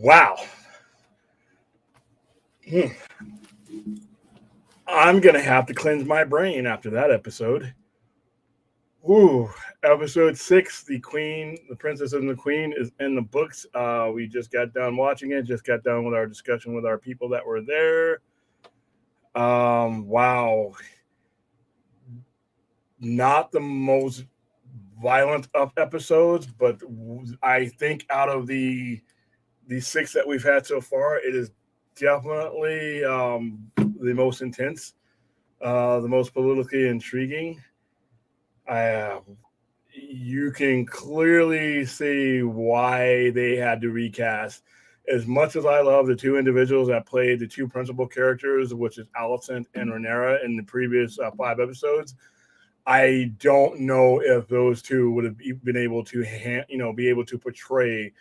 Wow. Hmm. I'm going to have to cleanse my brain after that episode. Ooh, episode 6, the Queen, the Princess and the Queen is in the books. We just got done watching it, just got done with our discussion with our people that were there. Wow. Not the most violent of episodes, but I think out of the 6 that we've had so far, it is definitely the most intense, the most politically intriguing. Uh, you can clearly see why they had to recast. As much as I love the two individuals that played the two principal characters, which is Alicent and Rhaenyra in the previous 5 episodes, I don't know if those two would have been able to, be able to portray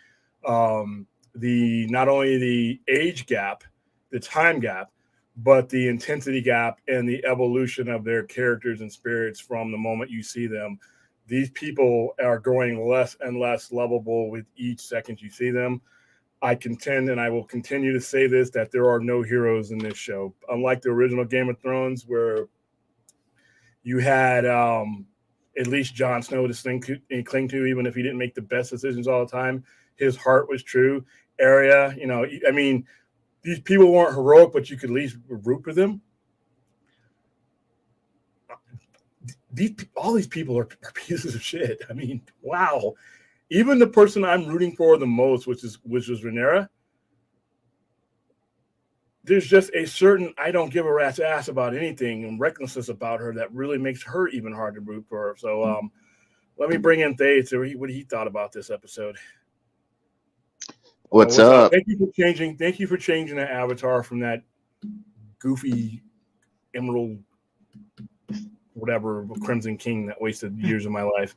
the not only the age gap, the time gap, but the intensity gap and the evolution of their characters and spirits from the moment you see them. These people are growing less and less lovable with each second you see them. I contend, and I will continue to say this, that there are no heroes in this show. Unlike the original Game of Thrones, where you had at least Jon Snow to cling to, even if he didn't make the best decisions all the time. His heart was true. Arya, I mean, these people weren't heroic, but you could at least root for them. All these people are pieces of shit. I mean, wow. Even the person I'm rooting for the most, which was Rhaenyra, there's just a certain I don't give a rat's ass about anything and recklessness about her that really makes her even hard to root for. So let me bring in Thay to what he thought about this episode. What's up? Thank you for changing the avatar from that goofy emerald whatever Crimson King that wasted years of my life.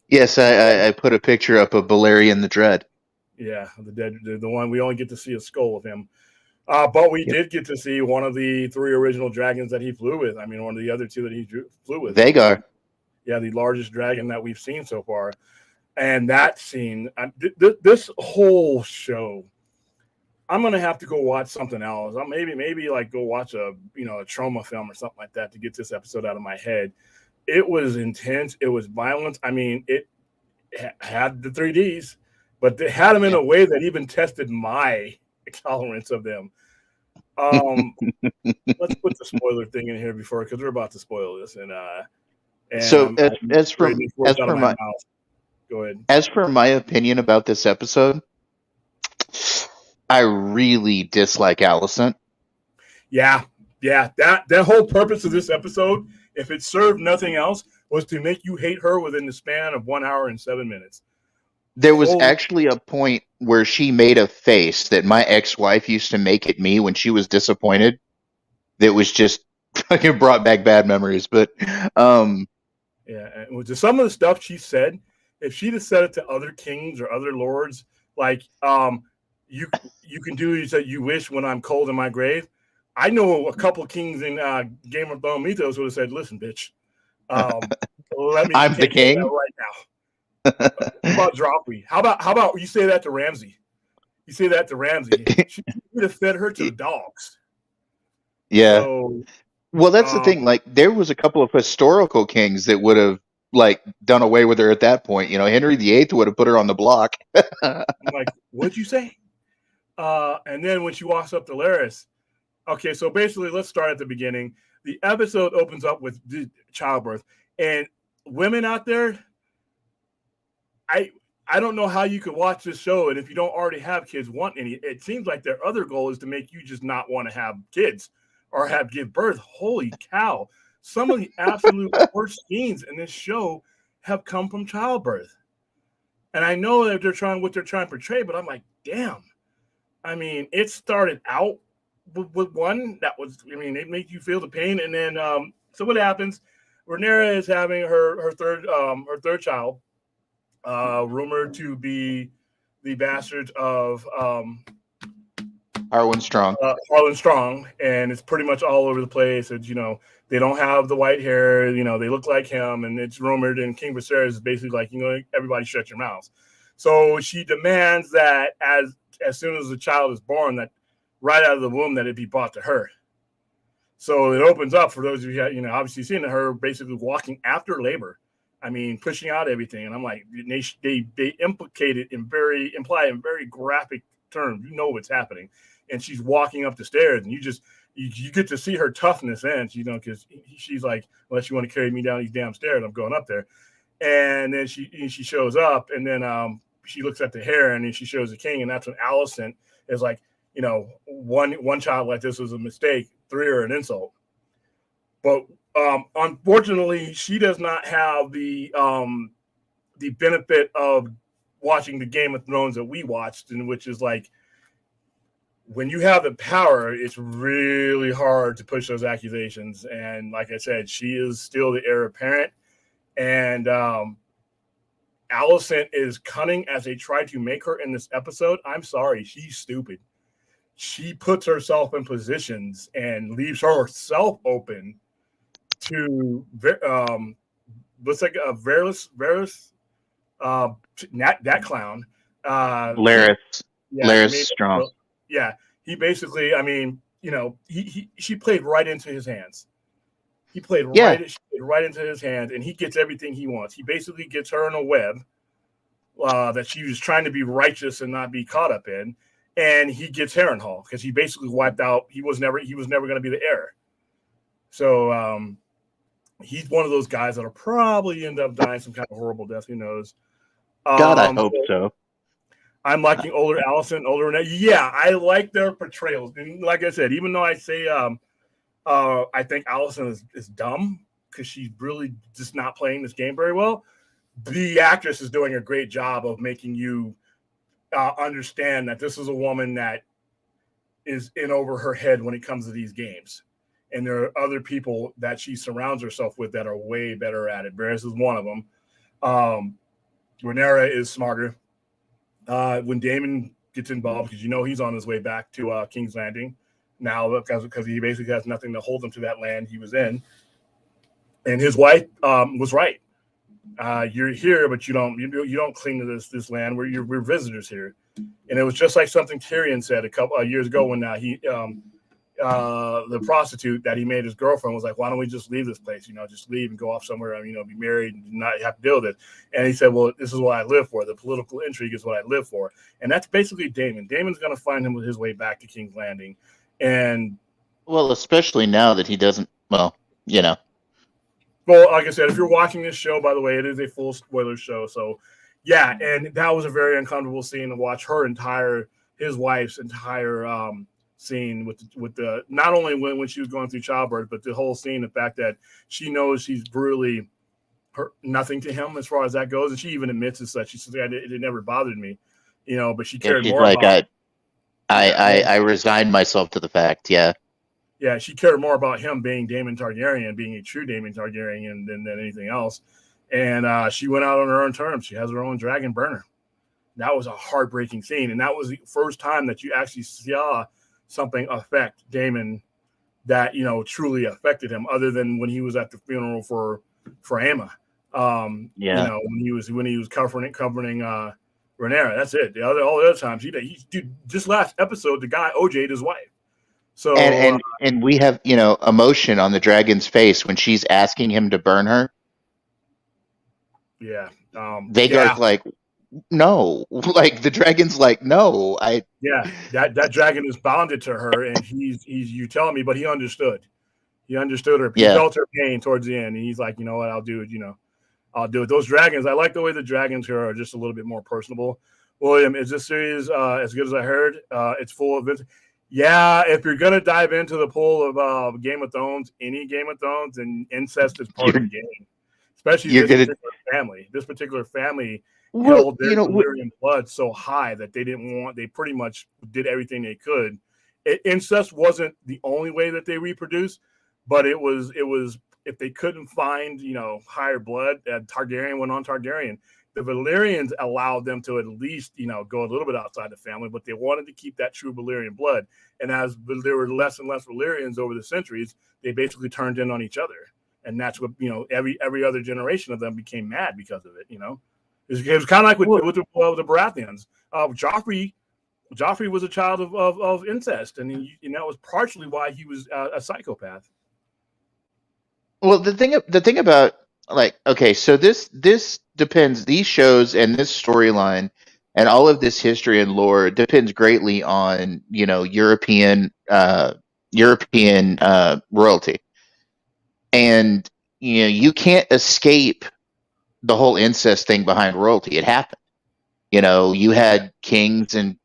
Yes, I put a picture up of Balerion the Dread. Yeah, the one we only get to see a skull of him. But we did get to see one of the 3 original dragons that he flew with. I mean, one of the other 2 that he flew with. Vhagar. Yeah, the largest dragon that we've seen so far. And that scene, this whole show, I'm gonna have to go watch something else. Maybe like go watch a trauma film or something like that to get this episode out of my head. It was intense. It was violent. I mean, it had the 3Ds, but they had them in a way that even tested my tolerance of them. Let's put the spoiler thing in here because we're about to spoil this. And so as for my mouth. Go ahead. As for my opinion about this episode, I really dislike Alicent. Yeah. That whole purpose of this episode, if it served nothing else, was to make you hate her within the span of 1 hour and 7 minutes. There was actually a point where she made a face that my ex-wife used to make at me when she was disappointed. That was just fucking brought back bad memories. But yeah, and some of the stuff she said, if she'd have said it to other kings or other lords, like you can do, you said, you wish when I'm cold in my grave. I know a couple kings in Game of Thrones mythos would have said, listen, bitch, let me I'm the king right now. How about Joffrey? How about you say that to Ramsay? You say that to Ramsay. She would have fed her to the dogs. Yeah. So, well, that's the thing. Like, there was a couple of historical kings that would have done away with her at that point. Henry VIII would have put her on the block. I'm like, what'd you say? And then when she walks up to Larys, okay, so basically, let's start at the beginning. The episode opens up with childbirth, and women out there, I don't know how you could watch this show, and if you don't already have kids, want any. It seems like their other goal is to make you just not want to have kids or give birth. Holy cow! Some of the absolute worst scenes in this show have come from childbirth, and I know that they're trying to portray, but I'm like, damn. I mean, it started out with one that was, it made you feel the pain, and then so what happens? Rhaenyra is having her third child. Rumored to be the bastard of Harwin Strong. Harlan Strong, and it's pretty much all over the place. It's, they don't have the white hair. They look like him, and it's rumored. And King Viserys is basically like, everybody shut your mouth. So she demands that as soon as the child is born, that right out of the womb, that it be brought to her. So it opens up for those of you, obviously seeing her basically walking after labor. I mean, pushing out everything, and I'm like, they imply in very graphic terms. You know what's happening, and she's walking up the stairs, and you get to see her toughness, and because she's like, unless you want to carry me down these damn stairs, I'm going up there. And then she shows up, and then she looks at the hair, and then she shows the king, and that's when Allison is like, one child like this was a mistake, three are an insult. But unfortunately, she does not have the benefit of watching the Game of Thrones that we watched, and which is like, when you have the power, it's really hard to push those accusations. And like I said, she is still the heir apparent, and Allison is cunning as they try to make her in this episode. I'm sorry, she's stupid. She puts herself in positions and leaves herself open to looks like a Varys, that clown. Laris Yeah, Strong. Yeah, he basically, I mean, she played right into his hands. She played right into his hands, and he gets everything he wants. He basically gets her in a web that she was trying to be righteous and not be caught up in, and he gets Harrenhal because he basically wiped out. He was never going to be the heir. So he's one of those guys that'll probably end up dying some kind of horrible death. Who knows? God, I hope so. I'm liking older Allison, older Renee. Yeah, I like their portrayals. And like I said, even though I say I think Allison is dumb because she's really just not playing this game very well, the actress is doing a great job of making you understand that this is a woman that is in over her head when it comes to these games. And there are other people that she surrounds herself with that are way better at it. Varys is one of them. Rhaenyra is smarter. When Daemon gets involved, because he's on his way back to King's Landing now because he basically has nothing to hold him to that land he was in. And his wife was right. You're here, but you don't cling to this land. We're visitors here. And it was just like something Tyrion said a couple of years ago when the prostitute that he made his girlfriend was like, why don't we just leave this place? Just leave and go off somewhere, be married and not have to deal with it. And he said, well, this is what I live for. The political intrigue is what I live for. And that's basically Daemon. Daemon's going to find his way back to King's Landing. And well, especially now that he doesn't, well, like I said, if you're watching this show, by the way, it is a full spoiler show. So yeah. And that was a very uncomfortable scene to watch his wife's entire, scene with the not only when she was going through childbirth, but the whole scene, the fact that she knows she's brutally nothing to him as far as that goes, and she even admits as such. She says, it never bothered me, but she cared more about. I resigned myself to the fact. Yeah, she cared more about him being Daemon Targaryen, being a true Daemon Targaryen than anything else. And she went out on her own terms. She has her own dragon burner. That was a heartbreaking scene, and that was the first time that you actually saw something affect Daemon that truly affected him, other than when he was at the funeral for Aemma. When he was covering Rhaenyra. That's it. All the other times dude, just last episode the guy OJ'd his wife. So and we have emotion on the dragon's face when she's asking him to burn her. Yeah. Vhagar's like, no, like the dragon's like, no, that dragon is bonded to her, and he's you telling me, but he understood her. He felt her pain towards the end, and he's like, you know what, I'll do it. I'll do it. Those dragons, I like the way the dragons here are just a little bit more personable. William, is this series as good as I heard? It's full of it. Yeah, if you're gonna dive into the pool of Game of Thrones, any Game of Thrones, and incest is part of the game, especially this particular family. Held their Valyrian blood so high that they pretty much did everything they could. Incest wasn't the only way that they reproduced, but it was if they couldn't find higher blood, Targaryen went on Targaryen. The Valyrians allowed them to at least go a little bit outside the family, but they wanted to keep that true Valyrian blood. And as there were less and less Valyrians over the centuries, they basically turned in on each other, and that's what every other generation of them became mad because of it. It was kind of like Well, with the Baratheons. Joffrey was a child of incest, and that was partially why he was a psychopath. well, the thing about, like, okay, so this depends. These shows and this storyline and all of this history and lore depends greatly on, European royalty, and you can't escape the whole incest thing behind royalty. It happened. You Yeah, had kings, and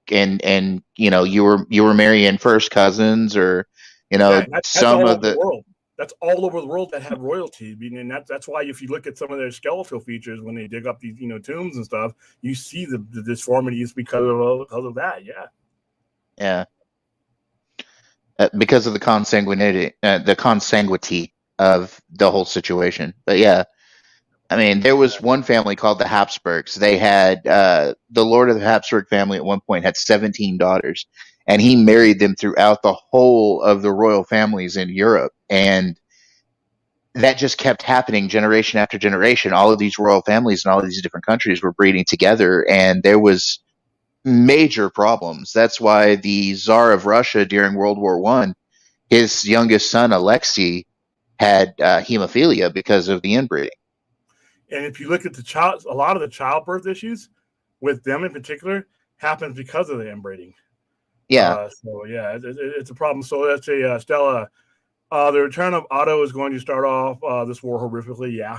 you were marrying first cousins, or yeah, that's some all of over the the. world. That's all over the world that had royalty. I mean, and that's why if you look at some of their skeletal features when they dig up these tombs and stuff, you see the disformities because of that. Yeah, Yeah, because of the consanguinity of the whole situation. But yeah, I mean, there was one family called the Habsburgs. They had the Lord of the Habsburg family at one point had 17 daughters, and he married them throughout the whole of the royal families in Europe, and that just kept happening generation after generation. All of these royal families in all of these different countries were breeding together, and there was major problems. That's why the Tsar of Russia during World War One, his youngest son Alexei had hemophilia because of the inbreeding. and if you look at a lot of the childbirth issues with them in particular happens because of the inbreeding. Yeah. So yeah, it's a problem. So that's a Stella. The return of Otto is going to start off this war horrifically. Yeah,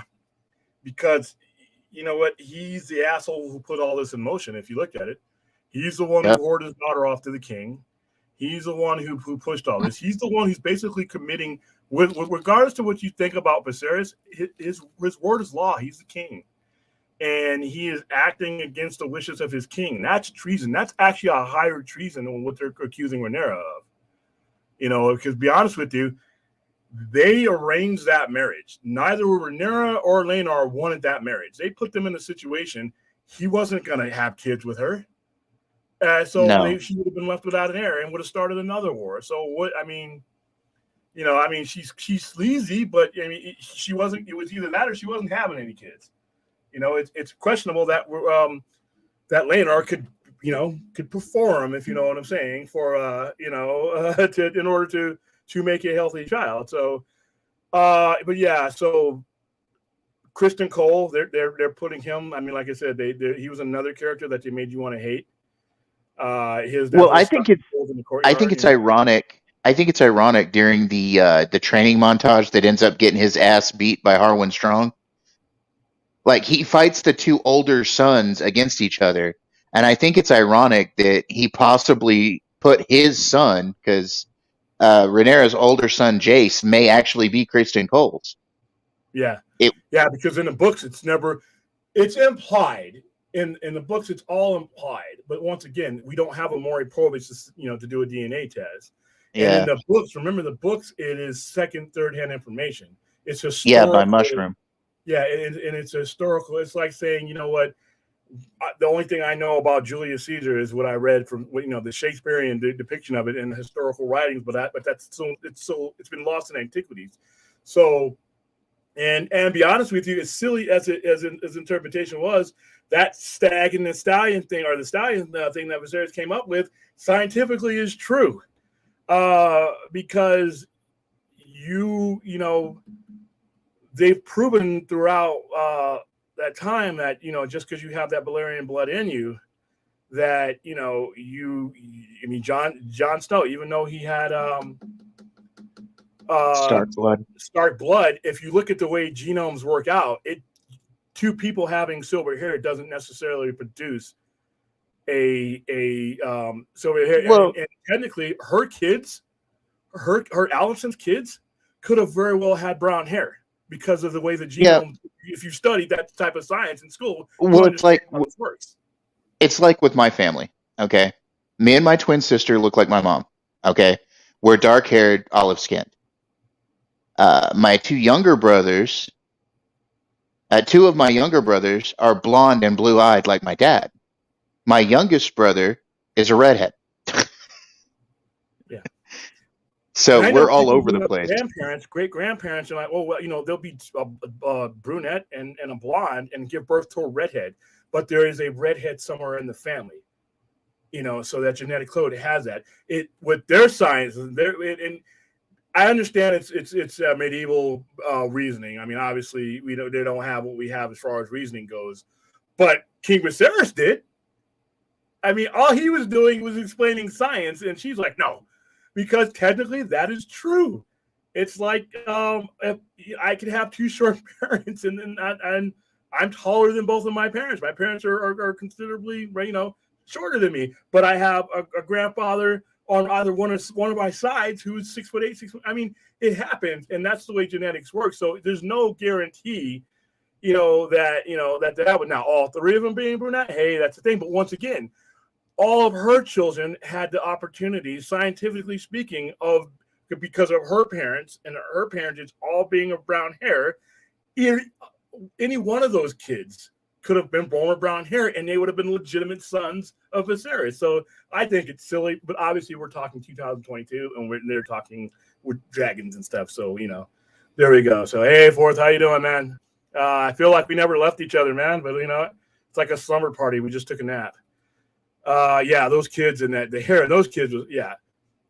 because you know what? He's the asshole who put all this in motion. If you look at it, he's the one who Yep. whored his daughter off to the king. He's the one who pushed all this. He's the one who's basically committing, with regardless to what you think about Viserys, his word is law. He's the king, and he is acting against the wishes of his king. That's treason. That's actually a higher treason than what they're accusing Rhaenyra of. Because to be honest with you, they arranged that marriage. Neither Rhaenyra or Laenor wanted that marriage. They put them in a situation he wasn't going to have kids with her. No. She would have been left without an heir and would have started another war. So what? I mean, she's sleazy, but I mean, she wasn't. It was either that or she wasn't having any kids. It's questionable that Laenor could perform, if you know what I'm saying, for in order to make a healthy child. So, but yeah, so Kristen Cole, they're putting him. I mean, like I said, he was another character that they made you want to hate. His that Well, whole stuff in the I think courtyard. it's ironic. I think it's ironic during the training montage that ends up getting his ass beat by Harwin Strong. Like, he fights the two older sons against each other, and I think it's ironic that he possibly put his son, because Rhaenyra's older son Jace may actually be Kristen Cole's. Yeah, It yeah, because in the books it's implied. In the books, it's all implied. But once again, we don't have a Maury Povich to do a DNA test. And in Yeah, the books, remember the books, it is second, third hand information. It's yeah, by historical. Mushroom. Yeah, and it's historical. It's like saying, you know what? The only thing I know about Julius Caesar is what I read from the Shakespearean depiction of it in the historical writings. But it's been lost in antiquities. So and be honest with you, as silly as interpretation was, that stag and the stallion thing, or the stallion thing that Viserys came up with, scientifically is true, because they've proven throughout that time that just because you have that Balerian blood in you, that I mean Jon Snow, even though he had Stark blood. Stark blood, if you look at the way genomes work out, two people having silver hair doesn't necessarily produce a silver hair, Well, and technically her kids, her Allison's kids, could have very well had brown hair because of the way the yeah. genome. If you studied that type of science in school, you Well, understand how this works. it's like with my family. Okay, me and my twin sister look like my mom. Okay, we're dark haired, olive skinned. My two of my younger brothers are blonde and blue eyed like my dad. My youngest brother is a redhead. Yeah. So And I know we're all people over who the have place. grandparents, great grandparents, are like, oh well, they'll be a brunette and a blonde and give birth to a redhead. but there is a redhead somewhere in the family. So that genetic code has that. It with their science, and I understand it's medieval reasoning. I mean, obviously, they don't have what we have as far as reasoning goes, but King Viserys did. I mean, all he was doing was explaining science, and she's like, no, because technically that is true. It's like if I could have two short parents, and I'm taller than both of my parents. My parents are considerably, shorter than me, but I have a grandfather on either one of my sides who is 6'8", 6 foot. I mean, it happens, and that's the way genetics work. So there's no guarantee, that would now all three of them being brunette. Hey, that's the thing. But once again, all of her children had the opportunity, scientifically speaking, because of her parents and her parentage all being of brown hair. Any one of those kids could have been born with brown hair, and they would have been legitimate sons of Viserys. So I think it's silly, but obviously we're talking 2022, and they're talking with dragons and stuff. So there we go. So hey, Fourth, how you doing, man? I feel like we never left each other, man. But it's like a slumber party. We just took a nap. Yeah, those kids and the hair of those kids was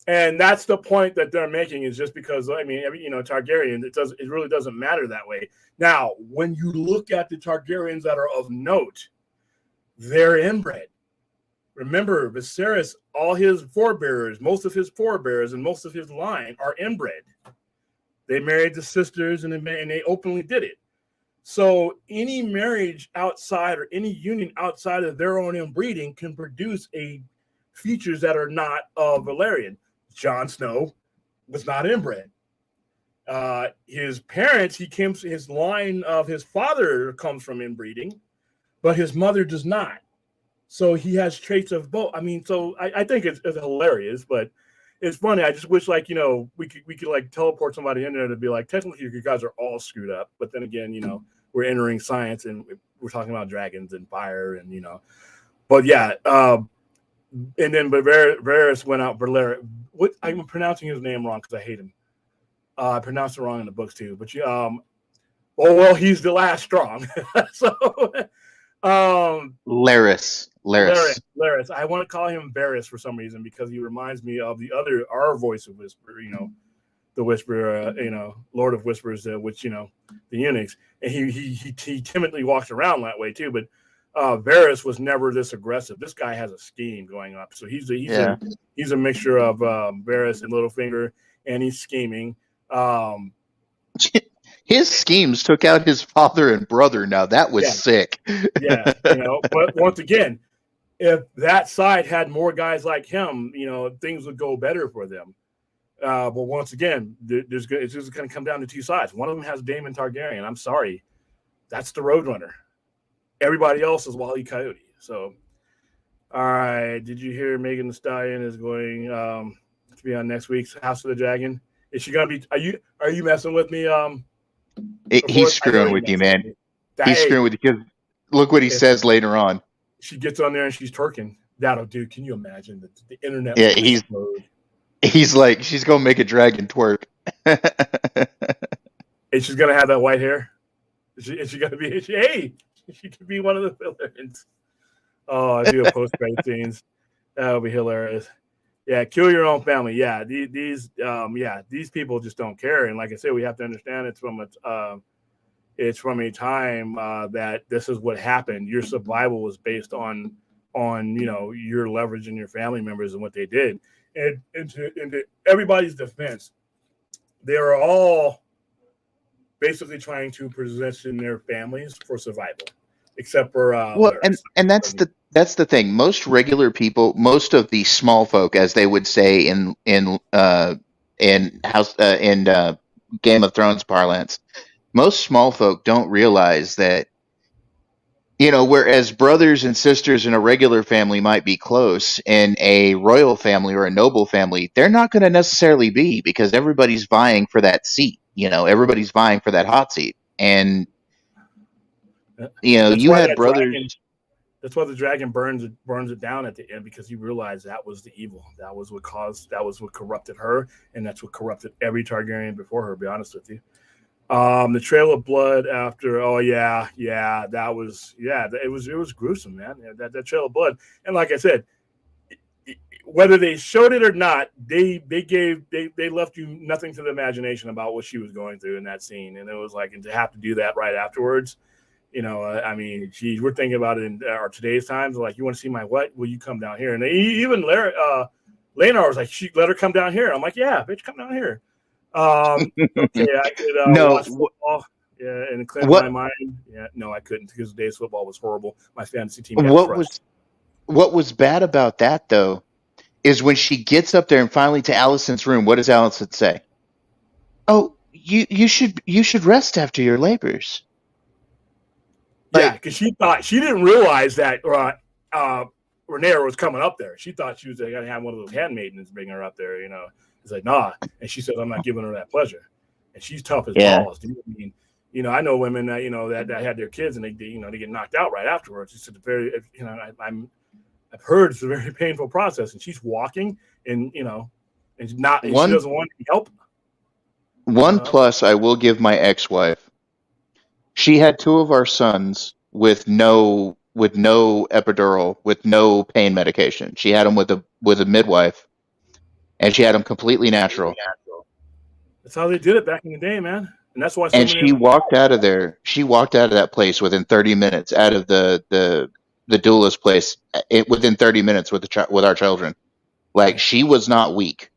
and that's the point that they're making, is just because Targaryen, it really doesn't matter that way. Now, when you look at the Targaryens that are of note, they're inbred. Remember, Viserys, all his forebears, most of his forebears and most of his line are inbred. They married the sisters, and they openly did it. So any marriage outside or any union outside of their own inbreeding can produce features that are not Valyrian. Jon Snow was not inbred. His parents, his line of his father comes from inbreeding, but his mother does not. So he has traits of both. I mean, so I think it's hilarious, but it's funny. I just wish we could like teleport somebody in there to be like, technically you guys are all screwed up. But then again, we're entering science and we're talking about dragons and fire and but yeah. And then Varys went out. What I'm pronouncing his name wrong because I hate him. I pronounced it wrong in the books too. But he's the last strong. So, Laris. I want to call him Varys for some reason because he reminds me of our voice of Whisper. The Whisperer. Lord of Whispers, which the eunuchs, and he timidly walks around that way too. But Varys was never this aggressive. This guy has a scheme going up. So he's a mixture of Varys and Littlefinger, and he's scheming. His schemes took out his father and brother. Now that was sick. Yeah, but once again, if that side had more guys like him, things would go better for them. But once again, it's just going to come down to two sides. One of them has Daemon Targaryen. I'm sorry, that's the Roadrunner. Everybody else is Wile E. Coyote. So, all right. Did you hear Megan Thee Stallion is going to be on next week's House of the Dragon? Is she going to be? Are you messing with me? He's screwing with you, man. He's screwing with you because look what he says later on. She gets on there and she's twerking. Dude, can you imagine the internet? Yeah, he's like, she's going to make a dragon twerk. And she's going to have that white hair. Is she going to be? Hey. She could be one of the villains. Oh, I do a post-credit scenes. That would be hilarious. Yeah, kill your own family. Yeah, these people just don't care. And like I said, we have to understand it's from a time that this is what happened. Your survival was based on your leverage and your family members and what they did. And to everybody's defense, they are all basically trying to position their families for survival. Except for and that's the thing. Most regular people, most of the small folk, as they would say in Game of Thrones parlance, most small folk don't realize that whereas brothers and sisters in a regular family might be close, in a royal family or a noble family, they're not going to necessarily be, because everybody's vying for that seat. Everybody's vying for that hot seat, and you had brothers. That's why the dragon burns it down at the end, because he realized that was the evil. That was what corrupted her, and that's what corrupted every Targaryen before her. To be honest with you, The Trail of Blood after. Oh yeah, that was it was gruesome, man. Yeah, that Trail of Blood, and like I said, whether they showed it or not, they left you nothing to the imagination about what she was going through in that scene, and it was like, and to have to do that right afterwards. I mean, geez, we're thinking about it in our today's times. Like, you want to see my what? Will you come down here? And even Larry, Leonard was like, she let her come down here. I'm like, yeah, bitch, come down here. Okay, I could No, watch football, yeah, and cleanse my what mind. Yeah, no, I couldn't because today's football was horrible. My fantasy team got what crushed. was bad about that though is when she gets up there and finally to Allison's room. What does Allison say? Oh, you should rest after your labors. Yeah, Like, because she didn't realize that Rhaenyra was coming up there. She thought she was going to have one of those handmaidens bring her up there. It's like, nah, and she said, I'm not giving her that pleasure. And she's tough as yeah, balls. Dude. I mean, I know women that that had their kids and they get knocked out right afterwards. It's a very I've heard it's a very painful process. And she's walking and and she one doesn't want any help. one Uh, plus I will give my ex-wife. She had two of our sons with no epidural, with no pain medication. She had them with a midwife, and she had them completely natural. that's how they did it back in the day, man. And that's why so And many she of them. walked out of there. She walked out of that place within 30 minutes, out of the duelist place, within 30 minutes with our children. Like, she was not weak.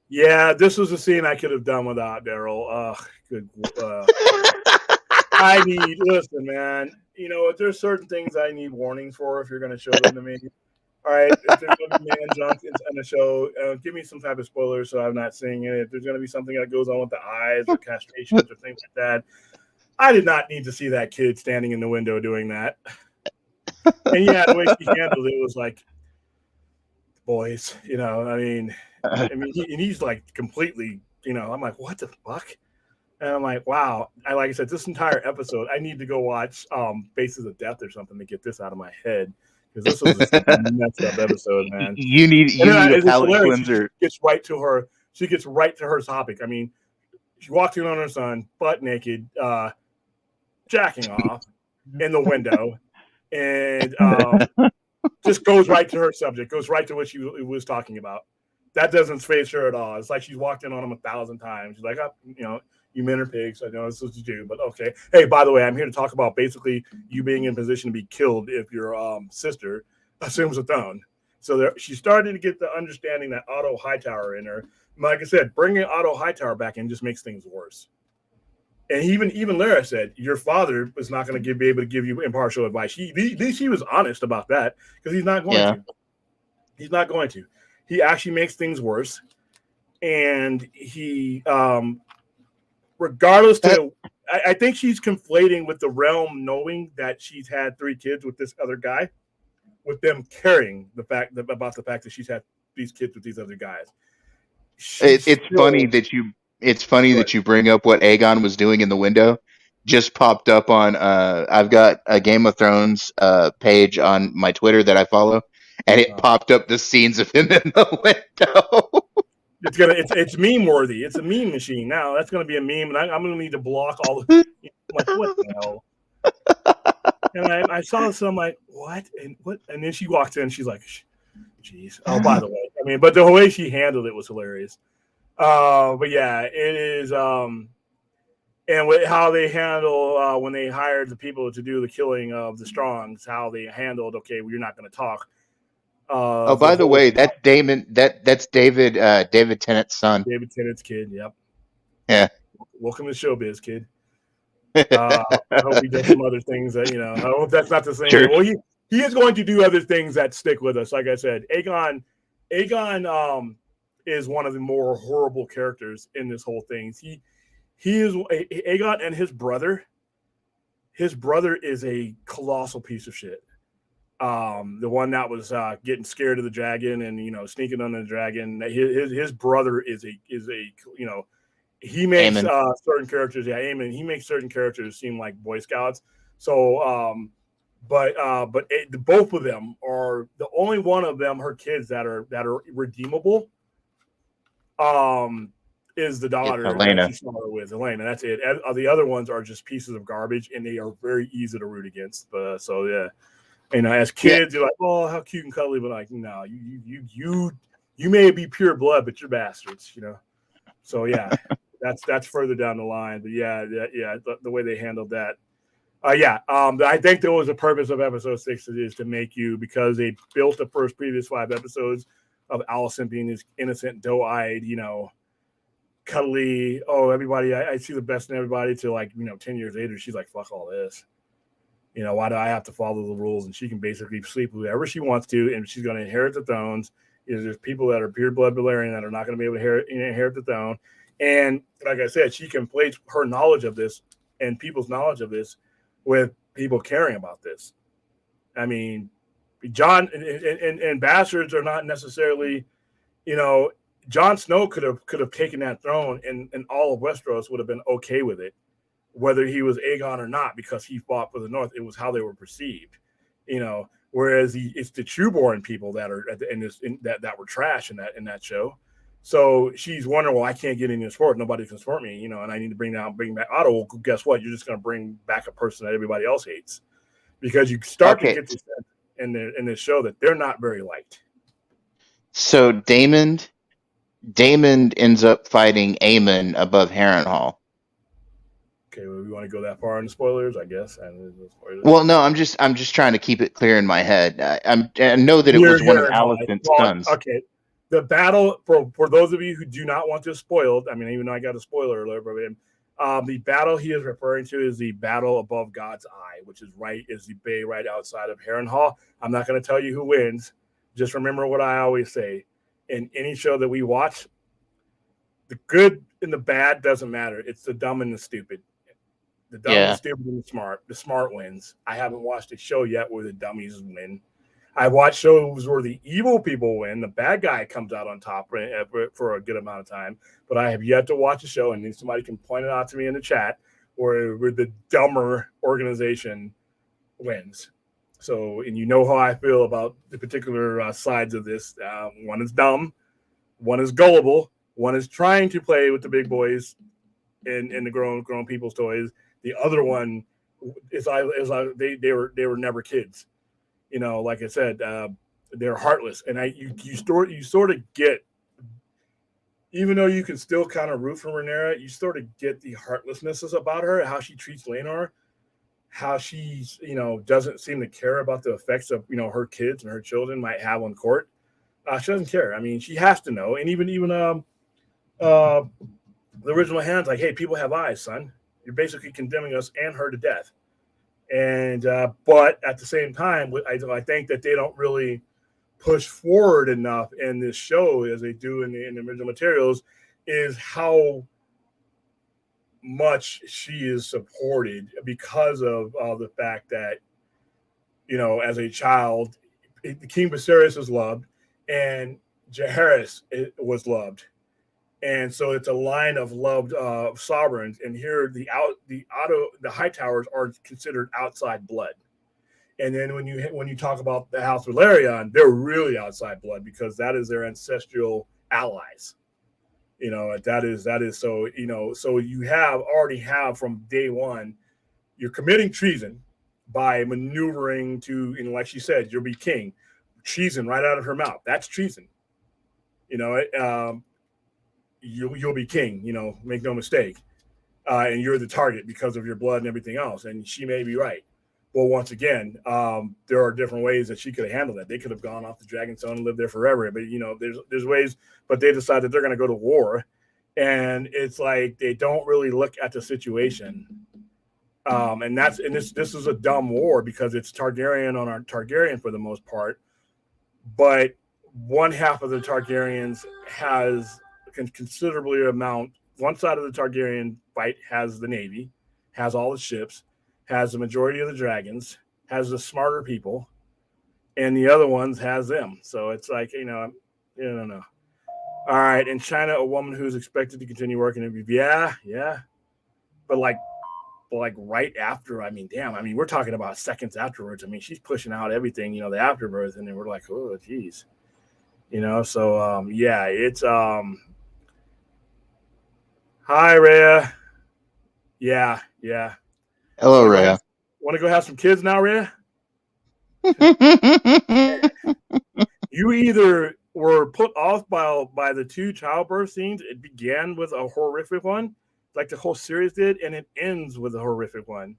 Yeah, this was a scene I could have done without Daryl. Good. I need listen, man. If there's certain things I need warnings for, if you're going to show them to me. All right, if there's going to be man junk in the show, give me some type of spoiler so I'm not seeing it. If there's going to be something that goes on with the eyes or castrations or things like that, I did not need to see that kid standing in the window doing that. And yeah, the way she handled it was like, boys, I mean, he's like completely, I'm like, what the fuck? And I'm like, wow. Like I said, this entire episode, I need to go watch Faces of Death or something to get this out of my head because this was a messed up episode, man. you need And you then need a it's palate hilarious. She cleanser. gets right to her. She gets right to her topic. I mean, she walks in on her son, butt naked, jacking off in the window, and just goes right to her subject. Goes right to what she was talking about. That doesn't faze her at all. It's like she's walked in on him 1,000 times. She's like, you men are pigs. I know this is what you do, but okay. Hey, by the way, I'm here to talk about basically you being in position to be killed if your sister assumes a throne. So she started to get the understanding that Otto Hightower in her. Like I said, bringing Otto Hightower back in just makes things worse. And even Lara said, your father is not going to be able to give you impartial advice. At least he was honest about that because he's not going Yeah. to. He's not going to. He actually makes things worse. And he, regardless to, I think she's conflating with the realm knowing that she's had 3 kids with this other guy, with them carrying about the fact that she's had these kids with these other guys. It's funny that you bring up what Aegon was doing in the window. Just popped up on I've got a Game of Thrones page on my Twitter that I follow, and it popped up the scenes of him in the window. It's meme worthy. It's a meme machine now. That's gonna be a meme, and I'm gonna need to block all the. I'm like, what the hell? And I saw this, and I'm like, what? And what? And then she walks in. She's like, jeez. Oh, by the way, I mean, but the way she handled it was hilarious. But yeah, it is. And how they handle when they hired the people to do the killing of the Strongs, how they handled. Okay, well, you're not going to talk. Oh, by the way, that's David Tennant's son. David Tennant's kid. Yep. Yeah. Welcome to showbiz, kid. I hope he does some other things that I hope that's not the same. Sure. Well, he is going to do other things that stick with us. Like I said, Aegon is one of the more horrible characters in this whole thing. He is Aegon, and his brother. His brother is a colossal piece of shit. The one that was getting scared of the dragon and sneaking on the dragon. His brother is a he makes certain characters, Aemon. He makes certain characters seem like Boy Scouts. So, but both of them are the only one of them. Her kids that are redeemable. is the daughter that Elena. you saw her with, Elena. That's it. The other ones are just pieces of garbage, and they are very easy to root against. But so yeah, as Yeah. kids, you're like, oh, how cute and cuddly, but like, no, you may be pure blood, but you're bastards, So yeah, that's further down the line. But yeah, the way they handled that. I think there was a purpose of episode 6 is to make you, because they built the previous 5 episodes of Allison being this innocent, doe-eyed, cuddly. Oh, everybody, I see the best in everybody. To 10 years later, she's like, fuck all this. Why do I have to follow the rules? And she can basically sleep with whoever she wants to, and she's going to inherit the thrones. There's people that are pure blood Valerian that are not going to be able to inherit the throne. And like I said, she can place her knowledge of this and people's knowledge of this with people caring about this. I mean, John and bastards are not necessarily, Jon Snow could have taken that throne, and all of Westeros would have been okay with it, whether he was Aegon or not, because he fought for the North. It was how they were perceived, Whereas it's the trueborn people that are that were trash in that show. So she's wondering, well, I can't get any support. Nobody can support me, and I need to bring back Otto. Well, guess what? You're just going to bring back a person that everybody else hates, because you start to get this in this show that they're not very liked. So Damon ends up fighting Aemon above Harrenhal. Okay, well, we want to go that far in the spoilers, I guess. Well, no, I'm just trying to keep it clear in my head. I know that it was one of Alicent's sons. Okay, the battle for those of you who do not want this spoiled. I mean, even though I got a spoiler alert, but the battle he is referring to is the battle above God's Eye, which is the bay right outside of Harrenhal. I'm not going to tell you who wins. Just remember what I always say: in any show that we watch, the good and the bad doesn't matter. It's the dumb and the stupid. The dumb, the stupid, and the smart. The smart wins. I haven't watched a show yet where the dummies win. I've watched shows where the evil people win. The bad guy comes out on top for a good amount of time. But I have yet to watch a show, and somebody can point it out to me in the chat, where the dumber organization wins. So, and how I feel about the particular sides of this. One is dumb. One is gullible. One is trying to play with the big boys in the grown people's toys. The other one is they were never kids, Like I said, they're heartless, and you sort of get, even though you can still kind of root for Rhaenyra, you sort of get the heartlessness about her, how she treats Laenor, how she doesn't seem to care about the effects of her kids and her children might have on court. She doesn't care. I mean, she has to know, and even the original Hand's like, hey, people have eyes, son. You're basically condemning us and her to death. And but at the same time, I think that they don't really push forward enough in this show as they do in the original materials, is how much she is supported because of the fact that, as a child, King Viserys is loved, and Jaehaerys was loved. And so it's a line of loved sovereigns, and here the Hightowers are considered outside blood. And then when you talk about the House of Valerian, they're really outside blood, because that is their ancestral allies. That is so. So you already have from day one, you're committing treason by maneuvering to, like she said, you'll be king. Treason right out of her mouth. That's treason. You'll be king, make no mistake. And you're the target because of your blood and everything else. And she may be right. Well, once again, there are different ways that she could have handled that. They could have gone off the Dragonstone and lived there forever. But, there's ways, but they decided they're going to go to war. And it's like, they don't really look at the situation. And this is a dumb war, because it's Targaryen on our Targaryen for the most part. But one half of the Targaryens has considerably amount. One side of the Targaryen fight has the navy, has all the ships, has the majority of the dragons, has the smarter people, and the other ones has them. So it's like, I don't know. All right, in China, a woman who's expected to continue working. Yeah, but like right after. I mean, damn. I mean, we're talking about seconds afterwards. I mean, she's pushing out everything. The afterbirth, and then we're like, oh, geez. So yeah, it's Hi, Rhea. Yeah, yeah. Hello, Want to go have Rhea. some kids now, Rhea? You either were put off by the two childbirth scenes. It began with a horrific one, like the whole series did, and it ends with a horrific one.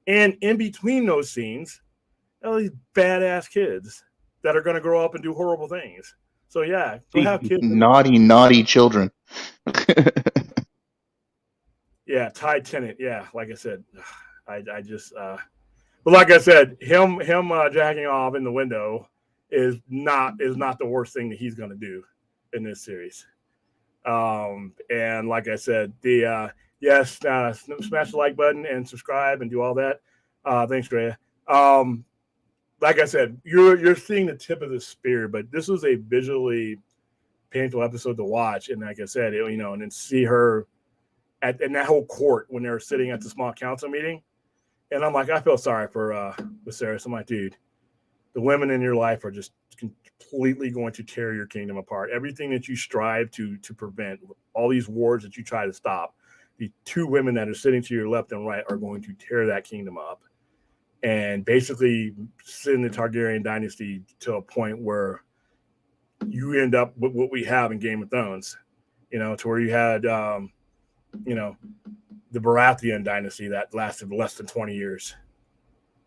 And in between those scenes, all these badass kids that are going to grow up and do horrible things. So yeah, go have kids. Naughty, naughty children. Yeah, Ty Tennant. Yeah, like I said, I just but like I said, him jacking off in the window is not the worst thing that he's going to do in this series. And like I said, the yes, smash the like button and subscribe and do all that. Thanks, Drea. Like I said, you're seeing the tip of the spear, but this was a visually painful episode to watch. And like I said, and then see her in that whole court when they were sitting at the small council meeting. And I'm like, I feel sorry for Viserys. I'm like, dude, the women in your life are just completely going to tear your kingdom apart. Everything that you strive to prevent, all these wars that you try to stop, the two women that are sitting to your left and right are going to tear that kingdom up and basically send the Targaryen dynasty to a point where you end up with what we have in Game of Thrones, to where you had, the Baratheon dynasty that lasted less than 20 years.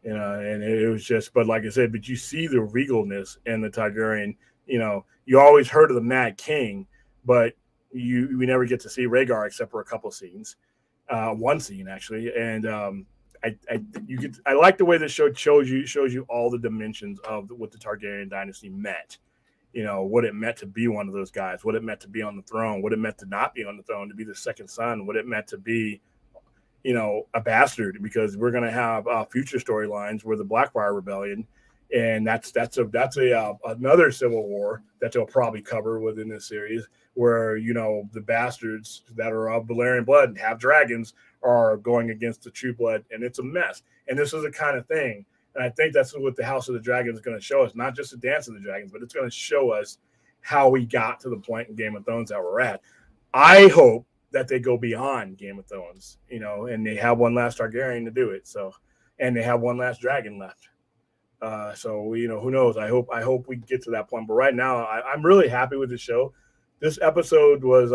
And it was just, but like I said, but you see the regalness in the Targaryen. You always heard of the Mad King, but we never get to see Rhaegar except for a couple scenes, one scene actually. And I like the way the show shows you all the dimensions of what the Targaryen dynasty meant. What it meant to be one of those guys, what it meant to be on the throne, what it meant to not be on the throne, to be the second son, what it meant to be a bastard, because we're going to have future storylines where the Blackfire Rebellion, and that's another civil war that they'll probably cover within this series, where the bastards that are of Valyrian blood and have dragons are going against the True Blood, and it's a mess. And this is the kind of thing, and I think that's what the House of the Dragon is going to show us, not just the Dance of the Dragons, but it's going to show us how we got to the point in Game of Thrones that we're at. I hope that they go beyond Game of Thrones, and they have one last Targaryen to do it. So, and they have one last dragon left. So who knows? I hope we get to that point. But right now, I'm really happy with the show. This episode was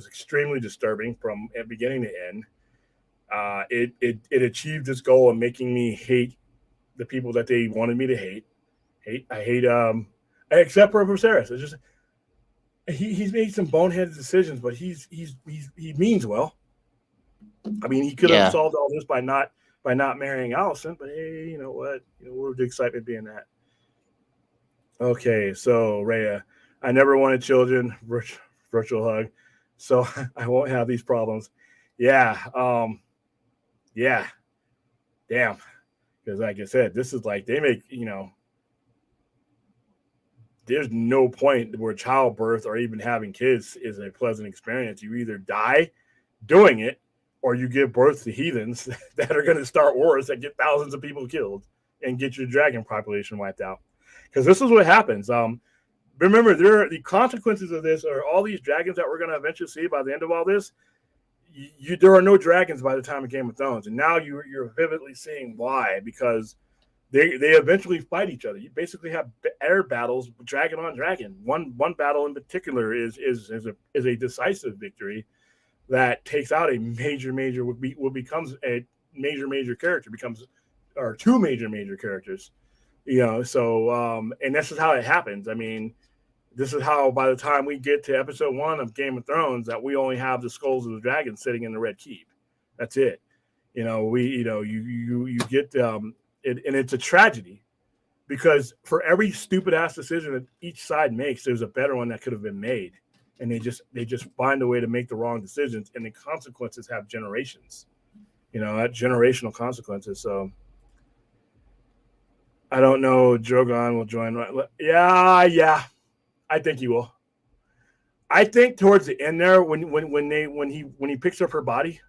extremely disturbing from beginning to end. It achieved its goal of making me hate the people that they wanted me to hate. I hate except for Viserys. It's just he's made some boneheaded decisions, but he means well. I mean, he could have solved all this by not marrying Allison, but hey, you know what? Where would the excitement be in that? Okay, so Rhea, I never wanted children. Virtual hug, so I won't have these problems. Yeah, yeah, damn. Because like I said, this is like they make there's no point where childbirth or even having kids is a pleasant experience. You either die doing it or you give birth to heathens that are going to start wars that get thousands of people killed and get your dragon population wiped out. Because this is what happens. Remember, the consequences of this are all these dragons that we're going to eventually see by the end of all this. There are no dragons by the time of Game of Thrones. And now you're vividly seeing why, because they eventually fight each other. You basically have air battles, dragon on dragon. One battle in particular is a decisive victory that takes out a major what becomes a major character, becomes or two major characters. So and this is how it happens. I mean, this is how by the time we get to episode 1 of Game of Thrones, that we only have the skulls of the dragons sitting in the Red Keep. That's it. You get and it's a tragedy, because for every stupid ass decision that each side makes, there's a better one that could have been made, and they just find a way to make the wrong decisions, and the consequences have generations. That generational consequences. So I don't know. Drogon will join. Yeah. I think he will. I think towards the end there, when he picks up her body,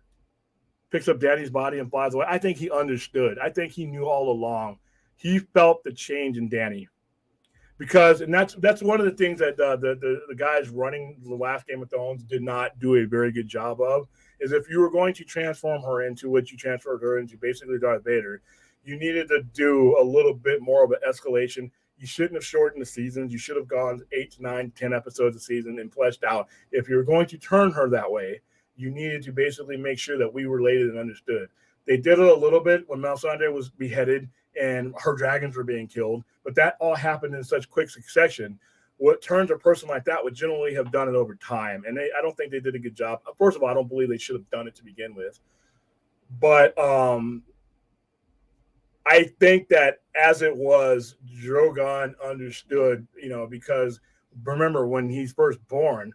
picks up Danny's body and flies away, I think he understood. I think he knew all along. He felt the change in Danny, because and that's one of the things that the guys running the last Game of Thrones did not do a very good job of. Is if you were going to transform her into what you transferred her into, basically Darth Vader, you needed to do a little bit more of an escalation. You shouldn't have shortened the seasons. You should have gone 8 to 9, 10 episodes a season and fleshed out. If you're going to turn her that way, you needed to basically make sure that we related and understood. They did it a little bit when Melisandre was beheaded and her dragons were being killed, but that all happened in such quick succession. What turns a person like that would generally have done it over time, and I don't think they did a good job. First of all, I don't believe they should have done it to begin with, but I think that as it was, Drogon understood, because remember when he's first born,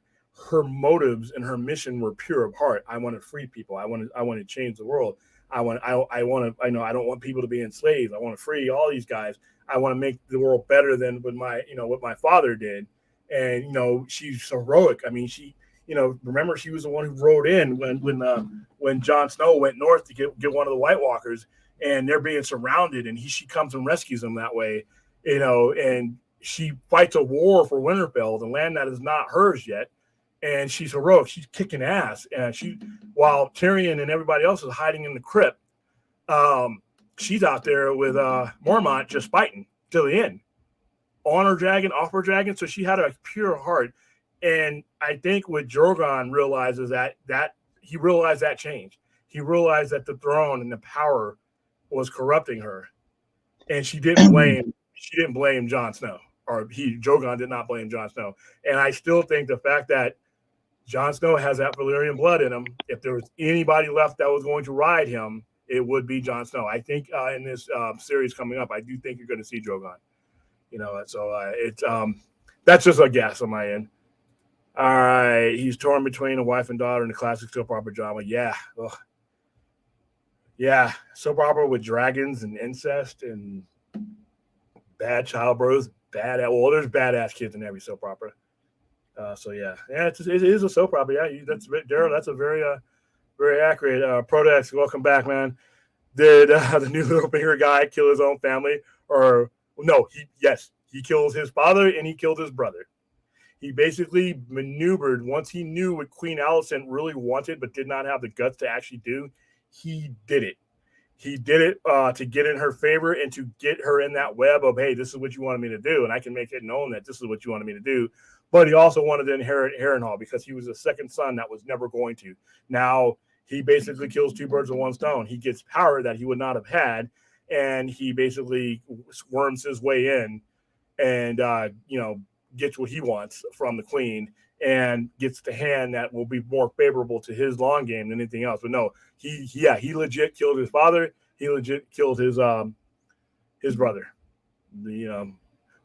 her motives and her mission were pure of heart. I want to free people. I want to change the world. I want to, I don't want people to be enslaved. I want to free all these guys. I want to make the world better than what my father did. And, she's heroic. I mean, she, remember she was the one who rode in when Jon Snow went north to get one of the White Walkers, and they're being surrounded, and she comes and rescues them that way, and she fights a war for Winterfell, the land that is not hers yet. And she's heroic. She's kicking ass. And while Tyrion and everybody else is hiding in the crypt, she's out there with Mormont just fighting till the end. On her dragon, off her dragon. So she had a pure heart. And I think what Drogon realizes that he realized that change. He realized that the throne and the power was corrupting her. And she didn't blame Jon Snow. Drogon did not blame Jon Snow. And I still think the fact that Jon Snow has that Valyrian blood in him. If there was anybody left that was going to ride him, it would be Jon Snow. I think in this series coming up, I do think you're going to see Drogon. So it's that's just a guess on my end. All right, he's torn between a wife and daughter in the classic soap opera drama. Yeah, ugh. Yeah, soap opera with dragons and incest and bad childbirth. There's badass kids in every soap opera. So yeah, it is a soap opera. Yeah, that's Daryl. That's a very very accurate. Prodex, welcome back, man. Did the new Littlefinger guy kill his own family, or no? He killed his father and he killed his brother. He basically maneuvered once he knew what Queen Alicent really wanted, but did not have the guts to actually do. He did it. He did it to get in her favor and to get her in that web of, hey, this is what you wanted me to do, and I can make it known that this is what you wanted me to do. But he also wanted to inherit Harrenhal because he was a second son that was never going to. Now he basically kills two birds with one stone. He gets power that he would not have had, and he basically worms his way in and gets what he wants from the queen and gets the hand that will be more favorable to his long game than anything else. But no, he legit killed his father. He legit killed his brother.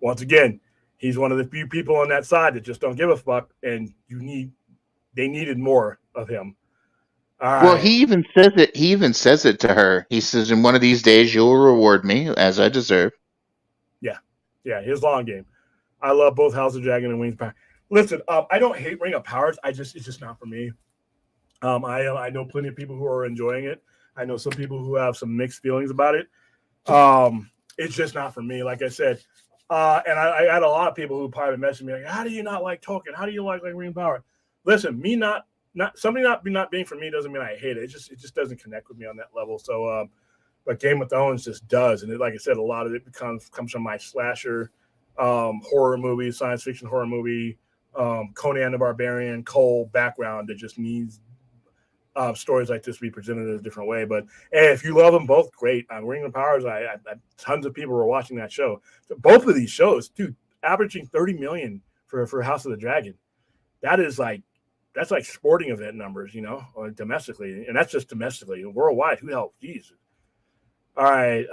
Once again, he's one of the few people on that side that just don't give a fuck, and they needed more of him. All right. Well, he even says it to her. He says, "In one of these days, you'll reward me as I deserve." Yeah, his long game. I love both House of Dragon and Wings of Power. Listen, I don't hate Ring of Powers. It's just not for me. I know plenty of people who are enjoying it. I know some people who have some mixed feelings about it. It's just not for me. Like I said, and I had a lot of people who probably messaged me like, "How do you not like Tolkien? How do you like Ring of Power?" Listen, me not something not being for me doesn't mean I hate it. It just doesn't connect with me on that level. So, but Game of Thrones just does, and like I said, a lot of it comes from my slasher horror movie, science fiction horror movie, Conan the Barbarian, Cole background that just needs stories like this to be presented in a different way. But hey, if you love them both, great. Ring of Powers, I tons of people were watching that show. So both of these shows, dude, averaging 30 million for House of the Dragon. That's like sporting event numbers, or domestically, and that's just domestically. Worldwide, who the hell? Jeez. All right.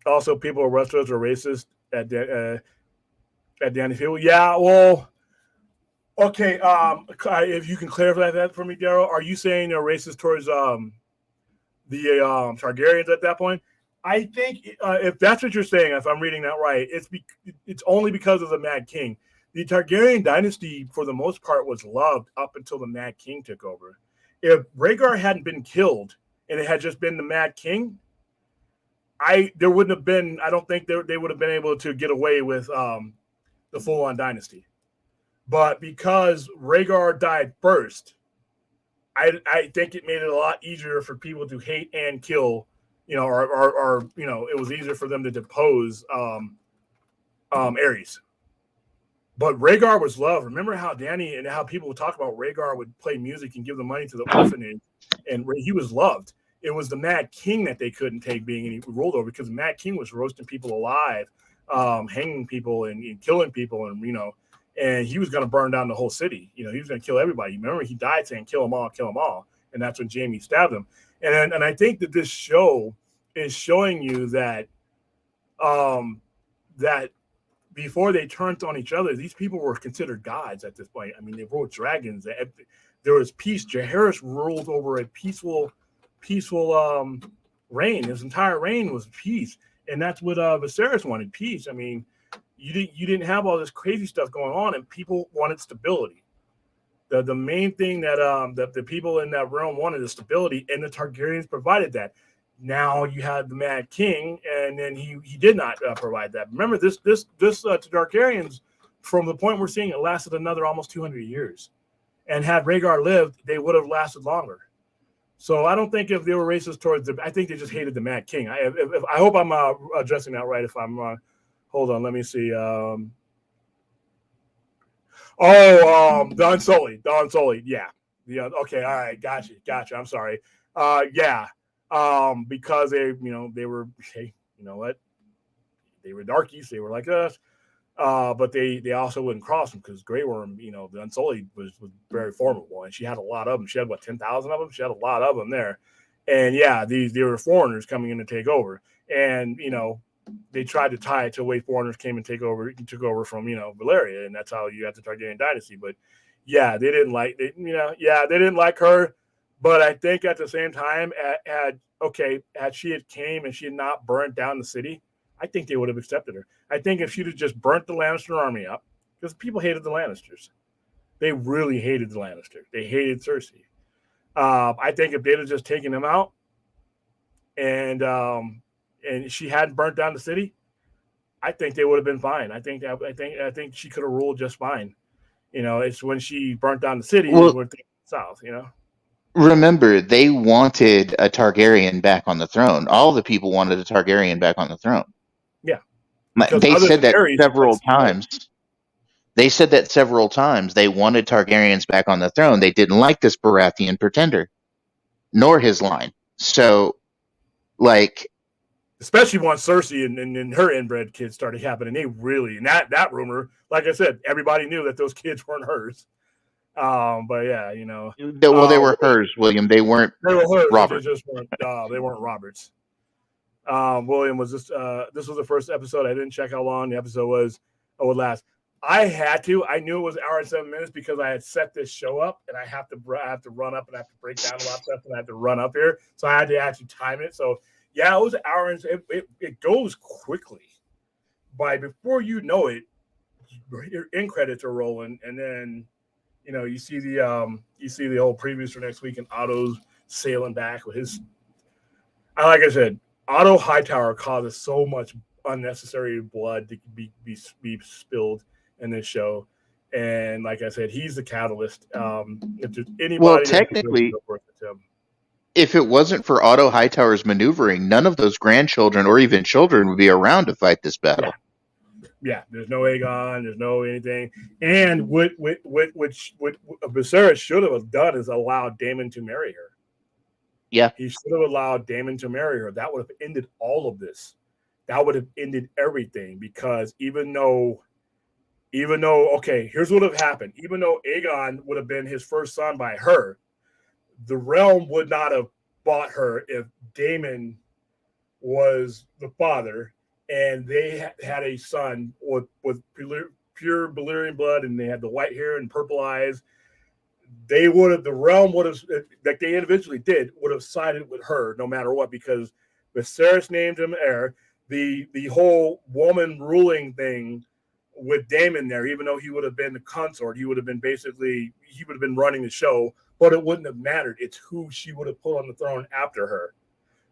Also, people are Westeros are racist at Danny Field. Yeah. Well. Okay. If you can clarify that for me, Daryl, are you saying they're racist towards the Targaryens at that point? I think if that's what you're saying, if I'm reading that right, it's only because of the Mad King. The Targaryen dynasty, for the most part, was loved up until the Mad King took over. If Rhaegar hadn't been killed and it had just been the Mad King, there wouldn't have been. I don't think they would have been able to get away with the full-on dynasty. But because Rhaegar died first, I think it made it a lot easier for people to hate and kill, or it was easier for them to depose Aerys. But Rhaegar was loved. Remember how Danny and how people would talk about Rhaegar would play music and give the money to the orphanage, and he was loved. It was the Mad King that they couldn't take being any ruled over, because the Mad King was roasting people alive, hanging people and killing people, and he was going to burn down the whole city. He was going to kill everybody. Remember, he died saying, kill them all. And that's when Jaime stabbed him. And I think that this show is showing you that, that before they turned on each other, these people were considered gods at this point. I mean, they rode dragons. There was peace. Jaehaerys ruled over a peaceful reign. His entire reign was peace. And that's what Viserys wanted, peace. I mean, you didn't have all this crazy stuff going on, and people wanted stability. The main thing that the people in that realm wanted is stability, and the Targaryens provided that. Now you had the Mad King, and then he did not provide that. Remember, this Targaryens, from the point we're seeing it, lasted another almost 200 years. And had Rhaegar lived, they would have lasted longer. So I don't think if they were racist towards I think they just hated the Mad King. I hope I'm addressing that right. If I'm hold on, let me see. The Unsullied. Yeah. Okay. All right. Gotcha. I'm sorry. Yeah. Because they were, hey, you know what? They were darkies. They were like us. But they also wouldn't cross them, because Grey Worm, the Unsullied was very formidable, and she had a lot of them. She had 10,000 of them. She had a lot of them there, and yeah, they were foreigners coming in to take over, and they tried to tie it to the way foreigners came and took over from Valyria, and that's how you got the Targaryen dynasty. But yeah, they didn't like her, but I think at the same time, had she came and she had not burnt down the city, I think they would have accepted her. I think if she'd have just burnt the Lannister army up, because people hated the Lannisters. They really hated the Lannisters. They hated Cersei. I think if they'd have just taken them out and she hadn't burnt down the city, I think they would have been fine. I think she could have ruled just fine. It's when she burnt down the city, we went south, Remember, they wanted a Targaryen back on the throne. All the people wanted a Targaryen back on the throne. Yeah. They said that several times. They said that several times. They wanted Targaryens back on the throne. They didn't like this Baratheon pretender, nor his line. So, especially once Cersei and her inbred kids started happening, they really, and that rumor, like I said, everybody knew that those kids weren't hers. But yeah, they were hers, William. They weren't. They were hers. Robert. They just weren't. They weren't Roberts. William was just. This was the first episode. I didn't check how long the episode would last. I knew it was an hour and 7 minutes, because I had set this show up, and I have to run up and I have to break down a lot of stuff, and I have to run up here, so I had to actually time it. So yeah, it was an hour, and it goes quickly. Before you know it, your end credits are rolling, and then you see the old previews for next week, and Otto's sailing back with his. Like I said, Otto Hightower causes so much unnecessary blood to be spilled in this show, and like I said, he's the catalyst. If there's anybody, well, technically, if it wasn't for Otto Hightower's maneuvering, none of those grandchildren or even children would be around to fight this battle. Yeah, there's no Aegon, there's no anything. And what Viserys should have done is allowed Daemon to marry her. Yeah. He should have allowed Daemon to marry her. That would have ended all of this. That would have ended everything, because even though, okay, here's what would have happened. Even though Aegon would have been his first son by her, the realm would not have bought her if Daemon was the father, and they had a son with pure Valyrian blood, and they had the white hair and purple eyes. The realm would have, like they individually did, would have sided with her no matter what, because Viserys named him heir. The whole woman ruling thing with Daemon there, even though he would have been the consort, he would have been running the show, but it wouldn't have mattered. It's who she would have put on the throne after her.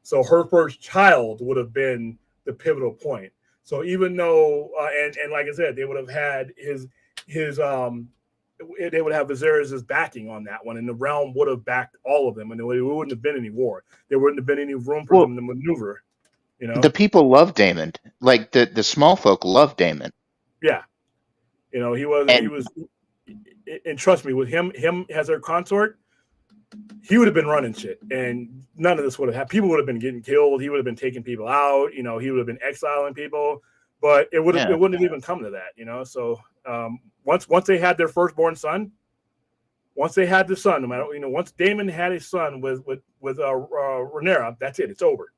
So her first child would have been the pivotal point. So even though, and like I said, they would have had his they would have Viserys' backing on that one, and the realm would have backed all of them, and it wouldn't have been any war. There wouldn't have been any room for Well, them to maneuver. You know, the people love Damon. Like the small folk love Damon. yeah. You know, he And was, and trust me, with him as their consort, he would have been running shit, and none of this would have happened. People would have been getting killed. He would have been taking people out. You know, he would have been exiling people, but it yeah, wouldn't have even come to that. You know, so once they had their firstborn son, once they had the son, no matter once Damon had a son with Rhaenyra, that's it. It's over.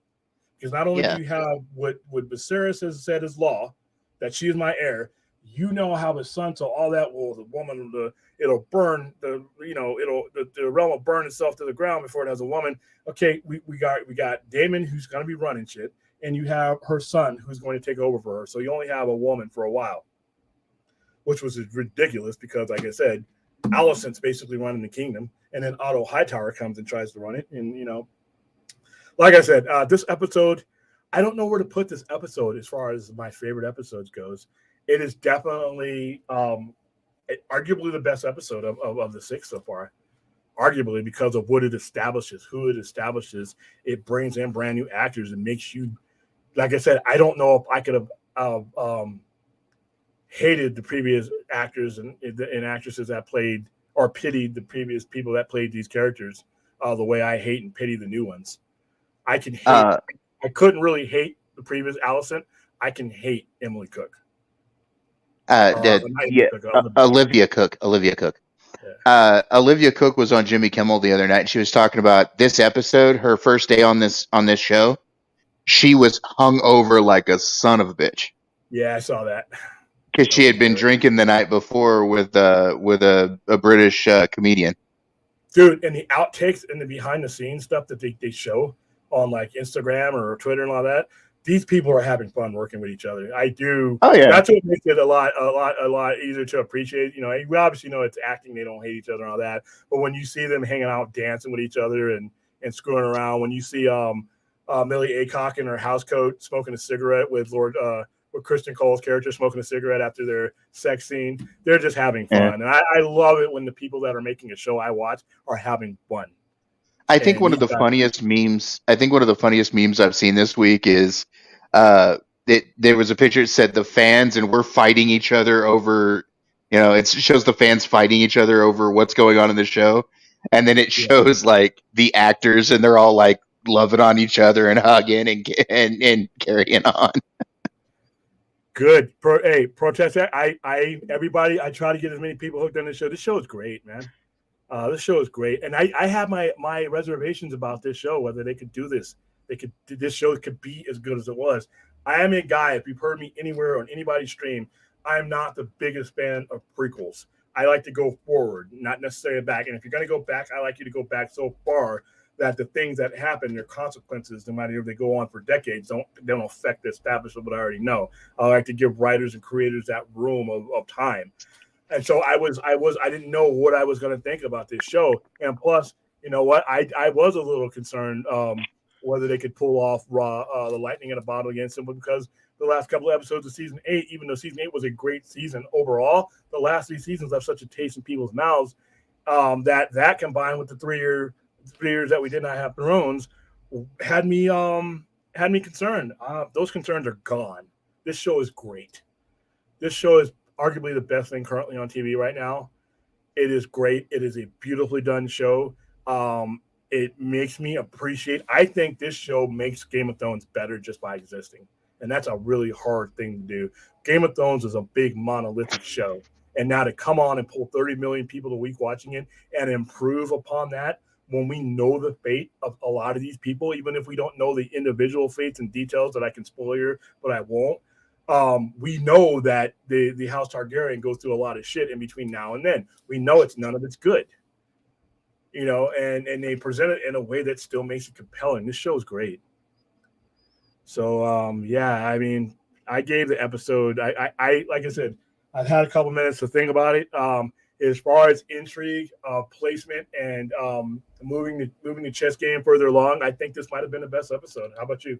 Because not only do yeah, you have what Viserys has said is law, that she is my heir, you know how the son, so all that will the woman it'll burn the realm will burn itself to the ground before it has a woman. Okay, we got Damon who's gonna be running shit, and you have her son who's going to take over for her. So you only have a woman for a while, which was ridiculous because, like I said, Alicent's basically running the kingdom, and then Otto Hightower comes and tries to run it, and like I said, this episode, I don't know where to put this episode as far as my favorite episodes goes. It is definitely, arguably the best episode of the six so far. Arguably because of what it establishes, who it establishes. It brings in brand new actors and makes you, like I said, I don't know if I could have hated the previous actors and actresses that played or pitied the previous people that played these characters the way I hate and pity the new ones. I can hate. uh, I couldn't really hate the previous Allison. I can hate Emily Cook or not Emily yeah, Cook, Olivia Cook. Olivia Cook. Yeah. Olivia Cook was on Jimmy Kimmel the other night. And she was talking about this episode, her first day on this show. She was hung over like a son of a bitch Yeah, I saw that. because That she was had been great, drinking the night before with a British comedian. dude. And the outtakes and the behind the scenes stuff that they show on like Instagram or Twitter and all that. These people are having fun working with each other. I do. Oh yeah, That's what makes it a lot easier to appreciate. We obviously know it's acting; they don't hate each other and all that. But when you see them hanging out, dancing with each other, and screwing around, when you see Millie Acock in her house coat smoking a cigarette with Kristen Cole's character smoking a cigarette after their sex scene, they're just having yeah. fun, and I love it when the people that are making a show I watch are having fun. I think And one of these the guys, funniest memes. I think one of the funniest memes I've seen this week is there was a picture that said the fans and we're fighting each other over. It shows the fans fighting each other over what's going on in the show, and then it yeah, shows like the actors and they're all like loving on each other and hugging and carrying on. good. Protest that. Everybody. I try to get as many people hooked on this show. This show is great, man. This show is great, and I have my reservations about this show. Whether they could do this, this show could be as good as it was. I am a guy. If you've heard me anywhere on anybody's stream, I'm not the biggest fan of prequels. I like to go forward, not necessarily back. And if you're going to go back, I like you to go back so far that the things that happen, their consequences, no matter if they go on for decades, don't affect the establishment of what I already know. I like to give writers and creators that room of time. And so I didn't know what I was going to think about this show. And plus, you know what, I was a little concerned whether they could pull off the lightning in a bottle against them, because the last couple of episodes of season 8, even though season 8 was a great season overall, the last 3 seasons left such a taste in people's mouths that combined with the 3 years that we did not have Thrones had me concerned. Those concerns are gone. This show is great. This show is arguably the best thing currently on TV right now. It is great. It is a beautifully done show. It makes me appreciate. I think this show makes Game of Thrones better just by existing, and that's a really hard thing to do. Game of Thrones is a big monolithic show, and now to come on and pull 30 million people a week watching it and improve upon that, when we know the fate of a lot of these people, even if we don't know the individual fates and details that I can spoil here, but I won't. We know that the House Targaryen goes through a lot of shit in between now and then. We know none of it's good, and they present it in a way that still makes it compelling. This show is great. So yeah, I mean, I gave the episode. I like I said, I've had a couple minutes to think about it. As far as intrigue, placement, and moving the chess game further along, I think this might have been the best episode. How about you?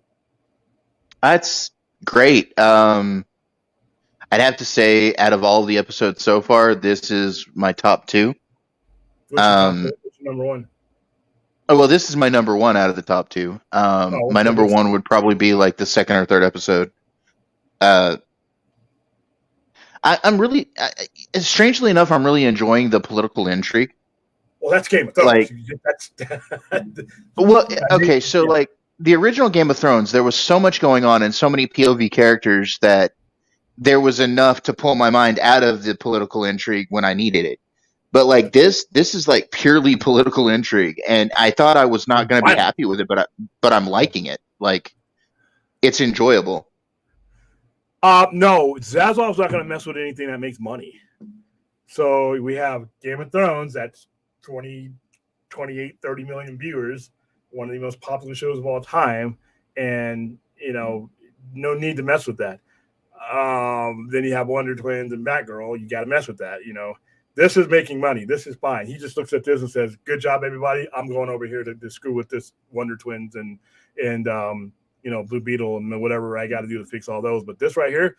Great. I'd have to say, out of all the episodes so far, this is my top two. What's your number one? Oh, well, this is my number one out of the top two. My number one would probably be like the second or third episode. I'm really, strangely enough, I'm really enjoying the political intrigue. Well, that's Game of Thrones. Like, well, okay, so like the original Game of Thrones, there was so much going on and so many POV characters that there was enough to pull my mind out of the political intrigue when I needed it. But like this is like purely political intrigue, and I thought I was not going to be happy with it, but I'm liking it. Like, it's enjoyable. No, Zazov's not going to mess with anything that makes money. So we have Game of Thrones, that's 20, 28, 30 million viewers, one of the most popular shows of all time, and no need to mess with that. Then you have Wonder Twins and Batgirl. You got to mess with that. This is making money. This is fine. He just looks at this and says, "Good job, everybody. I'm going over here to screw with this Wonder Twins and Blue Beetle and whatever I got to do to fix all those." But this right here,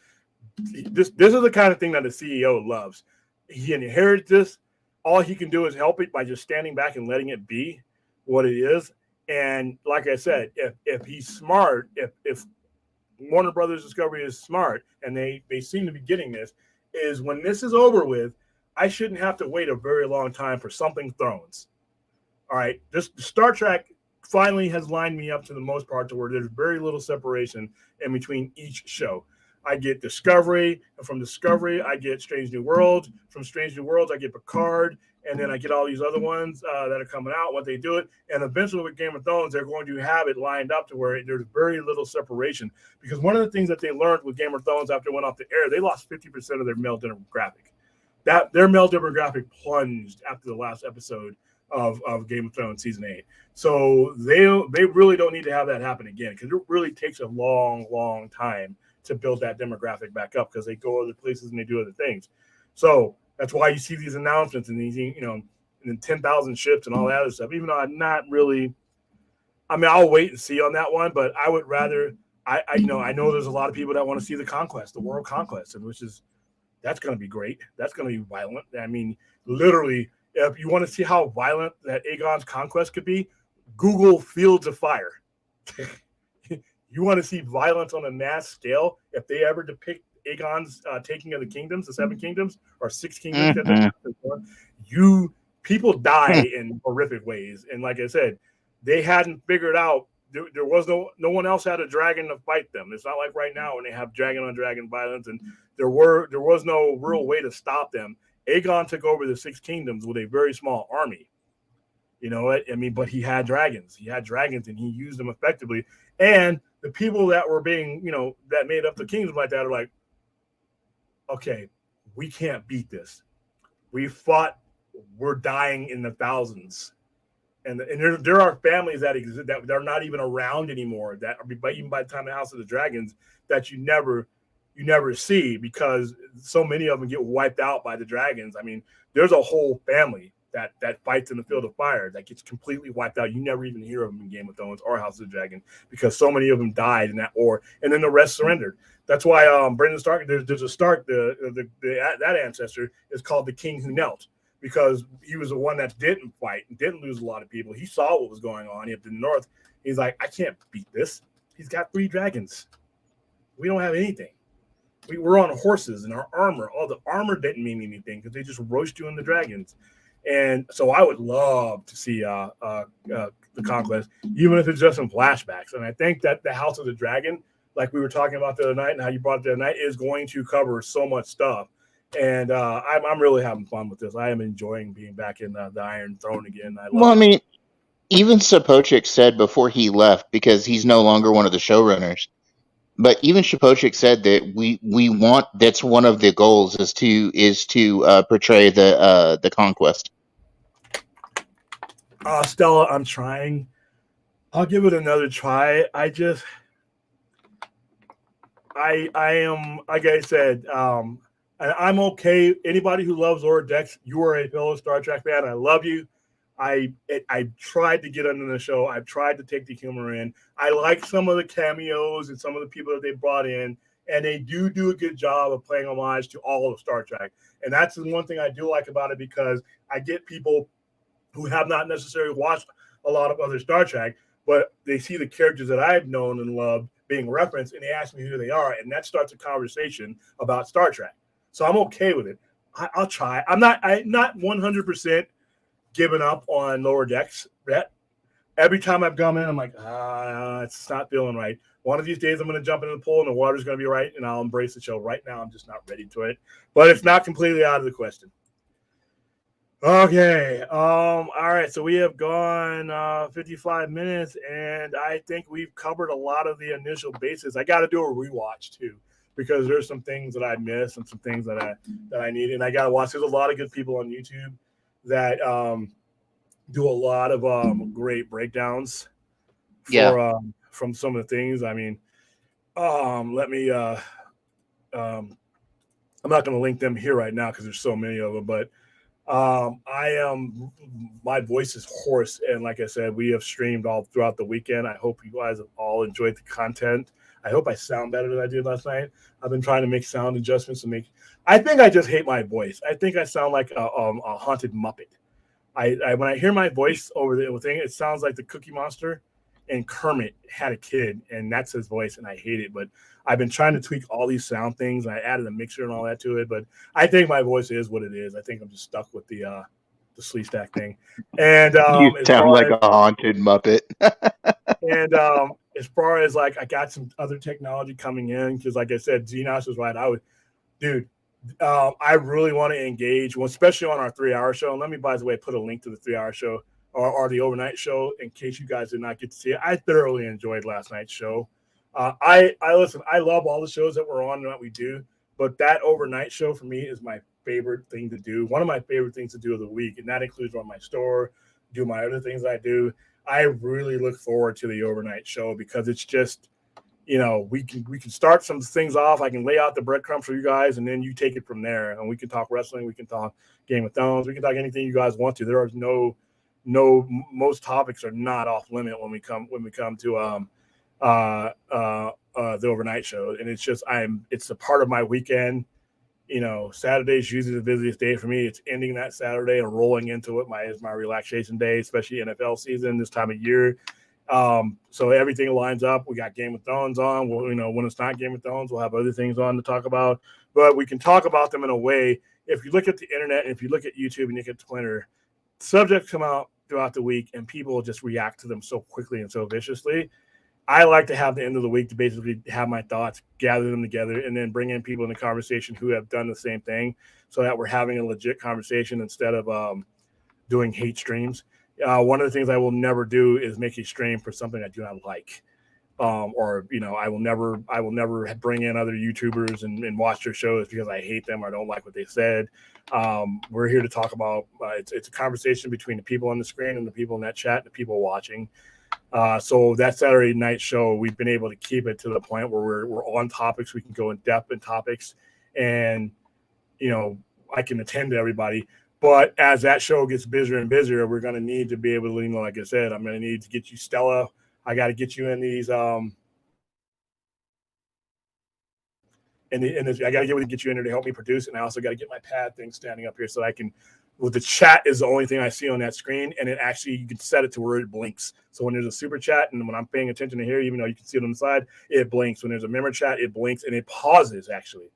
this is the kind of thing that the CEO loves. He inherits this. All he can do is help it by just standing back and letting it be what it is. And like I said, if he's smart, if Warner Brothers Discovery is smart, and they seem to be getting this, is when this is over with, I shouldn't have to wait a very long time for something Thrones. All right, this Star Trek finally has lined me up to the most part to where there's very little separation in between each show. I get Discovery, and from Discovery, I get Strange New Worlds. From Strange New Worlds, I get Picard, and then I get all these other ones that are coming out, what they do it. And eventually with Game of Thrones, they're going to have it lined up to where there's very little separation. Because one of the things that they learned with Game of Thrones after it went off the air, they lost 50% of their male demographic. Their male demographic plunged after the last episode of Game of Thrones season 8. So they really don't need to have that happen again, because it really takes a long, long time to build that demographic back up, because they go other places and they do other things. So that's why you see these announcements and these, and 10,000 ships and all that other stuff. Even though I'm not really, I'll wait and see on that one, but I would rather, I know there's a lot of people that want to see the conquest, the world conquest, and that's going to be great. That's going to be violent. Literally, if you want to see how violent that Aegon's conquest could be, Google Fields of Fire. You want to see violence on a mass scale? If they ever depict Aegon's taking of the kingdoms, the 7 kingdoms or 6 kingdoms, people die in horrific ways. And like I said, they hadn't figured out. There was no one else had a dragon to fight them. It's not like right now when they have dragon on dragon violence, and there was no real way to stop them. Aegon took over the 6 kingdoms with a very small army. You know what? But he had dragons. He had dragons, and he used them effectively. And the people that were being, that made up the kingdoms like that are like, okay, we can't beat this. We fought. We're dying in the thousands. And there are families that exist that they're not even around anymore, that are even by the time the House of the Dragons, that you never see, because so many of them get wiped out by the dragons. There's a whole family that fights in the Field of Fire that gets completely wiped out. You never even hear of them in Game of Thrones or House of the Dragon, because so many of them died in that war, and then the rest surrendered. That's why Brendan Stark, there's a Stark, that ancestor is called the King Who Knelt, because he was the one that didn't fight and didn't lose a lot of people. He saw what was going on up in the north. He's like, I can't beat this. He's got 3 dragons. We don't have anything. We were on horses, and our armor, all the armor didn't mean anything because they just roast you in the dragons. And so I would love to see the conquest, even if it's just in flashbacks. And I think that the House of the Dragon, like we were talking about the other night and how you brought it the other night, is going to cover so much stuff. And I'm really having fun with this. I am enjoying being back in the Iron Throne again. Even Sapochnik said before he left, because he's no longer one of the showrunners, but even Sapochnik said that we want, that's one of the goals is to portray the conquest. Stella, I'm trying. I'll give it another try. I am, like I said, and I'm okay. Anybody who loves Lower Decks, you are a fellow Star Trek fan. I love you. I tried to get under the show. I've tried to take the humor in. I like some of the cameos and some of the people that they brought in, and they do a good job of playing homage to all of Star Trek. And that's the one thing I do like about it, because I get people who have not necessarily watched a lot of other Star Trek, but they see the characters that I've known and loved being referenced, and they ask me who they are, and that starts a conversation about Star Trek. So I'm okay with it. I'll try. I'm not 100% giving up on Lower Decks yet. Every time I've gone in, I'm like, it's not feeling right. One of these days, I'm going to jump into the pool and the water's going to be right, and I'll embrace the show. Right now, I'm just not ready to it, but it's not completely out of the question. Okay. All right. So we have gone 55 minutes, and I think we've covered a lot of the initial bases. I got to do a rewatch too, because there's some things that I missed and some things that I need, and I got to watch. There's a lot of good people on YouTube that do a lot of great breakdowns from some of the things. I mean, let me. I'm not going to link them here right now because there's so many of them, but. My voice is hoarse, and like I said, we have streamed all throughout the weekend. I hope you guys have all enjoyed the content. I hope I sound better than I did last night. I've been trying to make sound adjustments I think I just hate my voice. I think I sound like a haunted Muppet. I when I hear my voice over the thing, it sounds like the Cookie Monster and Kermit had a kid, and that's his voice, and I hate it. But I've been trying to tweak all these sound things, and I added a mixer and all that to it. But I think my voice is what it is. I think I'm just stuck with the sleeve stack thing. And you sound like a haunted Muppet. And as far as like, I got some other technology coming in, because like I said, Xenos was right. I really want to engage, well, especially on our 3-hour show. And let me, by the way, put a link to the 3-hour show or the overnight show in case you guys did not get to see it. I thoroughly enjoyed last night's show. I listen. I love all the shows that we're on and that we do, but that overnight show for me is my favorite thing to do. One of my favorite things to do of the week, and that includes run my store, do my other things I do. I really look forward to the overnight show because it's just, we can start some things off. I can lay out the breadcrumbs for you guys, and then you take it from there. And we can talk wrestling, we can talk Game of Thrones, we can talk anything you guys want to. There are most topics are not off limit when we come to the overnight show, and it's a part of my weekend. Saturday's usually the busiest day for me. It's ending that Saturday and rolling into it is my relaxation day, especially NFL season this time of year. So everything lines up. We got Game of Thrones on. Well, when it's not Game of Thrones, we'll have other things on to talk about, but we can talk about them in a way. If you look at the internet and if you look at YouTube and you get Twitter, subjects come out throughout the week and people just react to them so quickly and so viciously. I like to have the end of the week to basically have my thoughts, gather them together, and then bring in people in the conversation who have done the same thing, so that we're having a legit conversation instead of doing hate streams. One of the things I will never do is make a stream for something I do not like. I will never bring in other YouTubers and watch their shows because I hate them or I don't like what they said. We're here to talk about, it's a conversation between the people on the screen and the people in that chat and the people watching. So that Saturday night show, we've been able to keep it to the point where we're on topics. We can go in depth in topics, and I can attend to everybody. But as that show gets busier and busier, we're going to need to be able to, like I said, I'm going to need to get you Stella. I got to get you in these. I got to get you in there to help me produce, and I also got to get my pad thing standing up here so I can. Well, the chat is the only thing I see on that screen, and it actually, you can set it to where it blinks. So when there's a super chat, and when I'm paying attention to here, even though you can see it on the side, it blinks. When there's a member chat, it blinks and it pauses. Actually,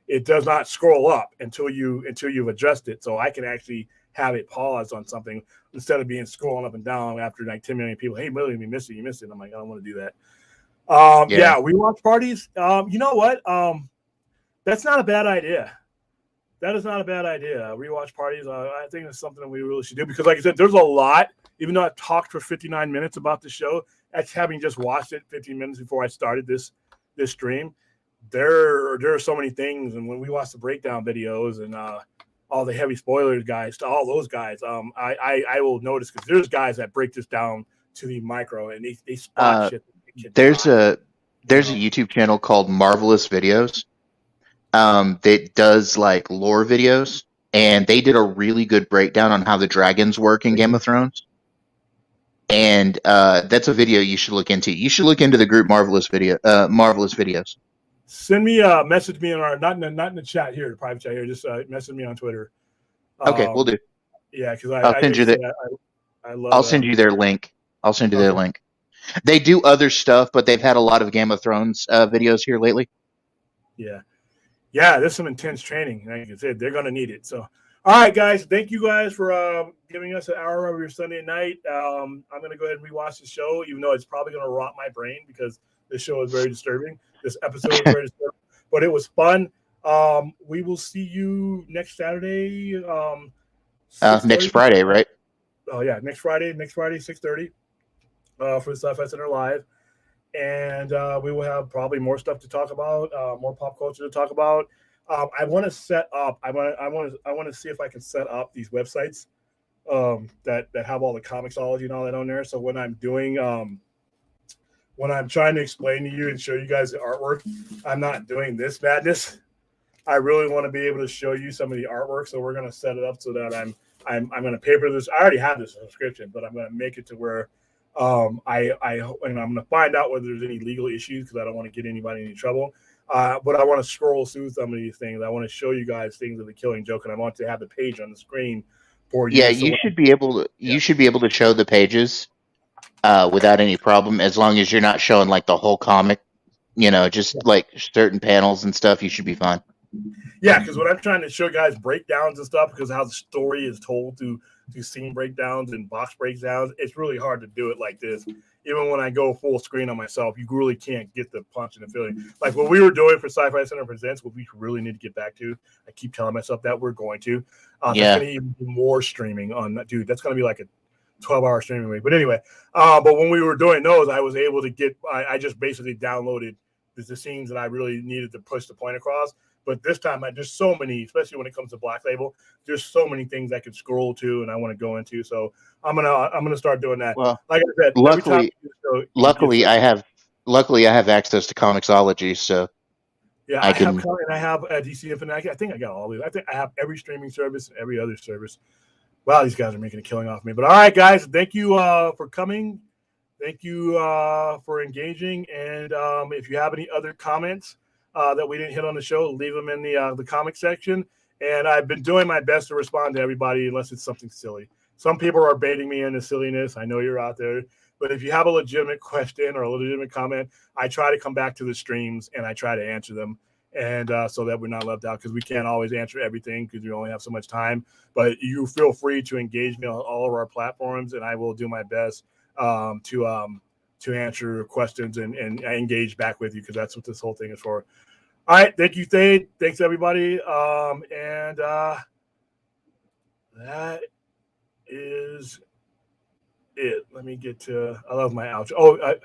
it does not scroll up until you've adjusted it. So I can actually have it pause on something instead of being scrolling up and down after like 10 million people. Hey, William, you missed it. I'm like, I don't want to do that. Yeah, we watch parties. You know what? That's not a bad idea. That is not a bad idea. Rewatch parties. I think it's something that we really should do because, like I said, there's a lot. Even though I talked for 59 minutes about the show, that's having just watched it 15 minutes before I started this stream. There are so many things, and when we watch the breakdown videos and all the heavy spoilers, guys, to all those guys, I will notice because there's guys that break this down to the micro and they spot shit. There's a YouTube channel called Marvelous Videos. That does like lore videos, and they did a really good breakdown on how the dragons work in Game of Thrones. And that's a video you should look into. You should look into the group Marvelous Videos. Send me message me in our not in the chat here, the private chat here. Just message me on Twitter. Okay, we'll do. Yeah, because I'll send you I love. I'll send you their link. I'll send you their Okay. link. They do other stuff, but they've had a lot of Game of Thrones videos here lately. Yeah, there's some intense training. Like I said, they're gonna need it. So, all right, guys, thank you guys for giving us an hour of your Sunday night. I'm gonna go ahead and rewatch the show, even though it's probably gonna rot my brain because this show is very disturbing. This episode was very disturbing, but it was fun. We will see you next Saturday. Next Friday, right? Oh yeah, next Friday, 6:30 for the Sci-Fi Center Live. And we will have probably more stuff to talk about, more pop culture to talk about. I want to set up. I want to see if I can set up these websites that have all the Comixology and all that on there. So when I'm doing, when I'm trying to explain to you and show you guys the artwork, I'm not doing this madness. I really want to be able to show you some of the artwork. So we're going to set it up so that I'm going to pay for this. I already have this subscription, but I'm going to make it to where and I'm going to find out whether there's any legal issues because I don't want to get anybody in any trouble. But I want to scroll through some of these things. I want to show you guys things of the Killing Joke, and I want to have the page on the screen for you. Yeah, you should be able to. You should be able to show the pages without any problem, as long as you're not showing like the whole comic. You know, just like certain panels and stuff. You should be fine. Yeah, because when I'm trying to show guys breakdowns and stuff, because how the story is told through scene breakdowns and box breakdowns, it's really hard to do it like this. Even when I go full screen on myself, you really can't get the punch and the feeling. Like what we were doing for Sci-Fi Center Presents, what we really need to get back to. I keep telling myself that we're going to. There's going to even be more streaming on that. Dude, that's going to be like a 12-hour streaming week. But anyway, but when we were doing those, I was able to get, I just basically downloaded the scenes that I really needed to push the point across. But this time, there's so many, especially when it comes to Black Label, there's so many things I can scroll to and I want to go into. So I'm gonna start doing that. Well, like I said, luckily I have access to Comixology, so yeah, I have a DC Infinite. I think I got all these. I think I have every streaming service and every other service. Wow, these guys are making a killing off me. But all right, guys, thank you for coming. Thank you for engaging. And if you have any other comments that we didn't hit on the show, leave them in the comic section. And I've been doing my best to respond to everybody unless it's something silly. Some people are baiting me into silliness. I know you're out there. But if you have a legitimate question or a legitimate comment, I try to come back to the streams and I try to answer them. And so that we're not left out because we can't always answer everything because we only have so much time. But you feel free to engage me on all of our platforms and I will do my best to answer questions and engage back with you because that's what this whole thing is for. All right. Thank you, Thade. Thanks, everybody. And that is it. Let me get to – I love my outro.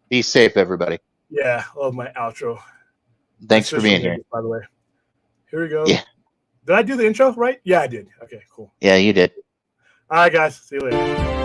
Be safe, everybody. Yeah, I love my outro. Thanks for being here. By the way. Here we go. Yeah. Did I do the intro right? Yeah, I did. Okay, cool. Yeah, you did. All right, guys. See you later.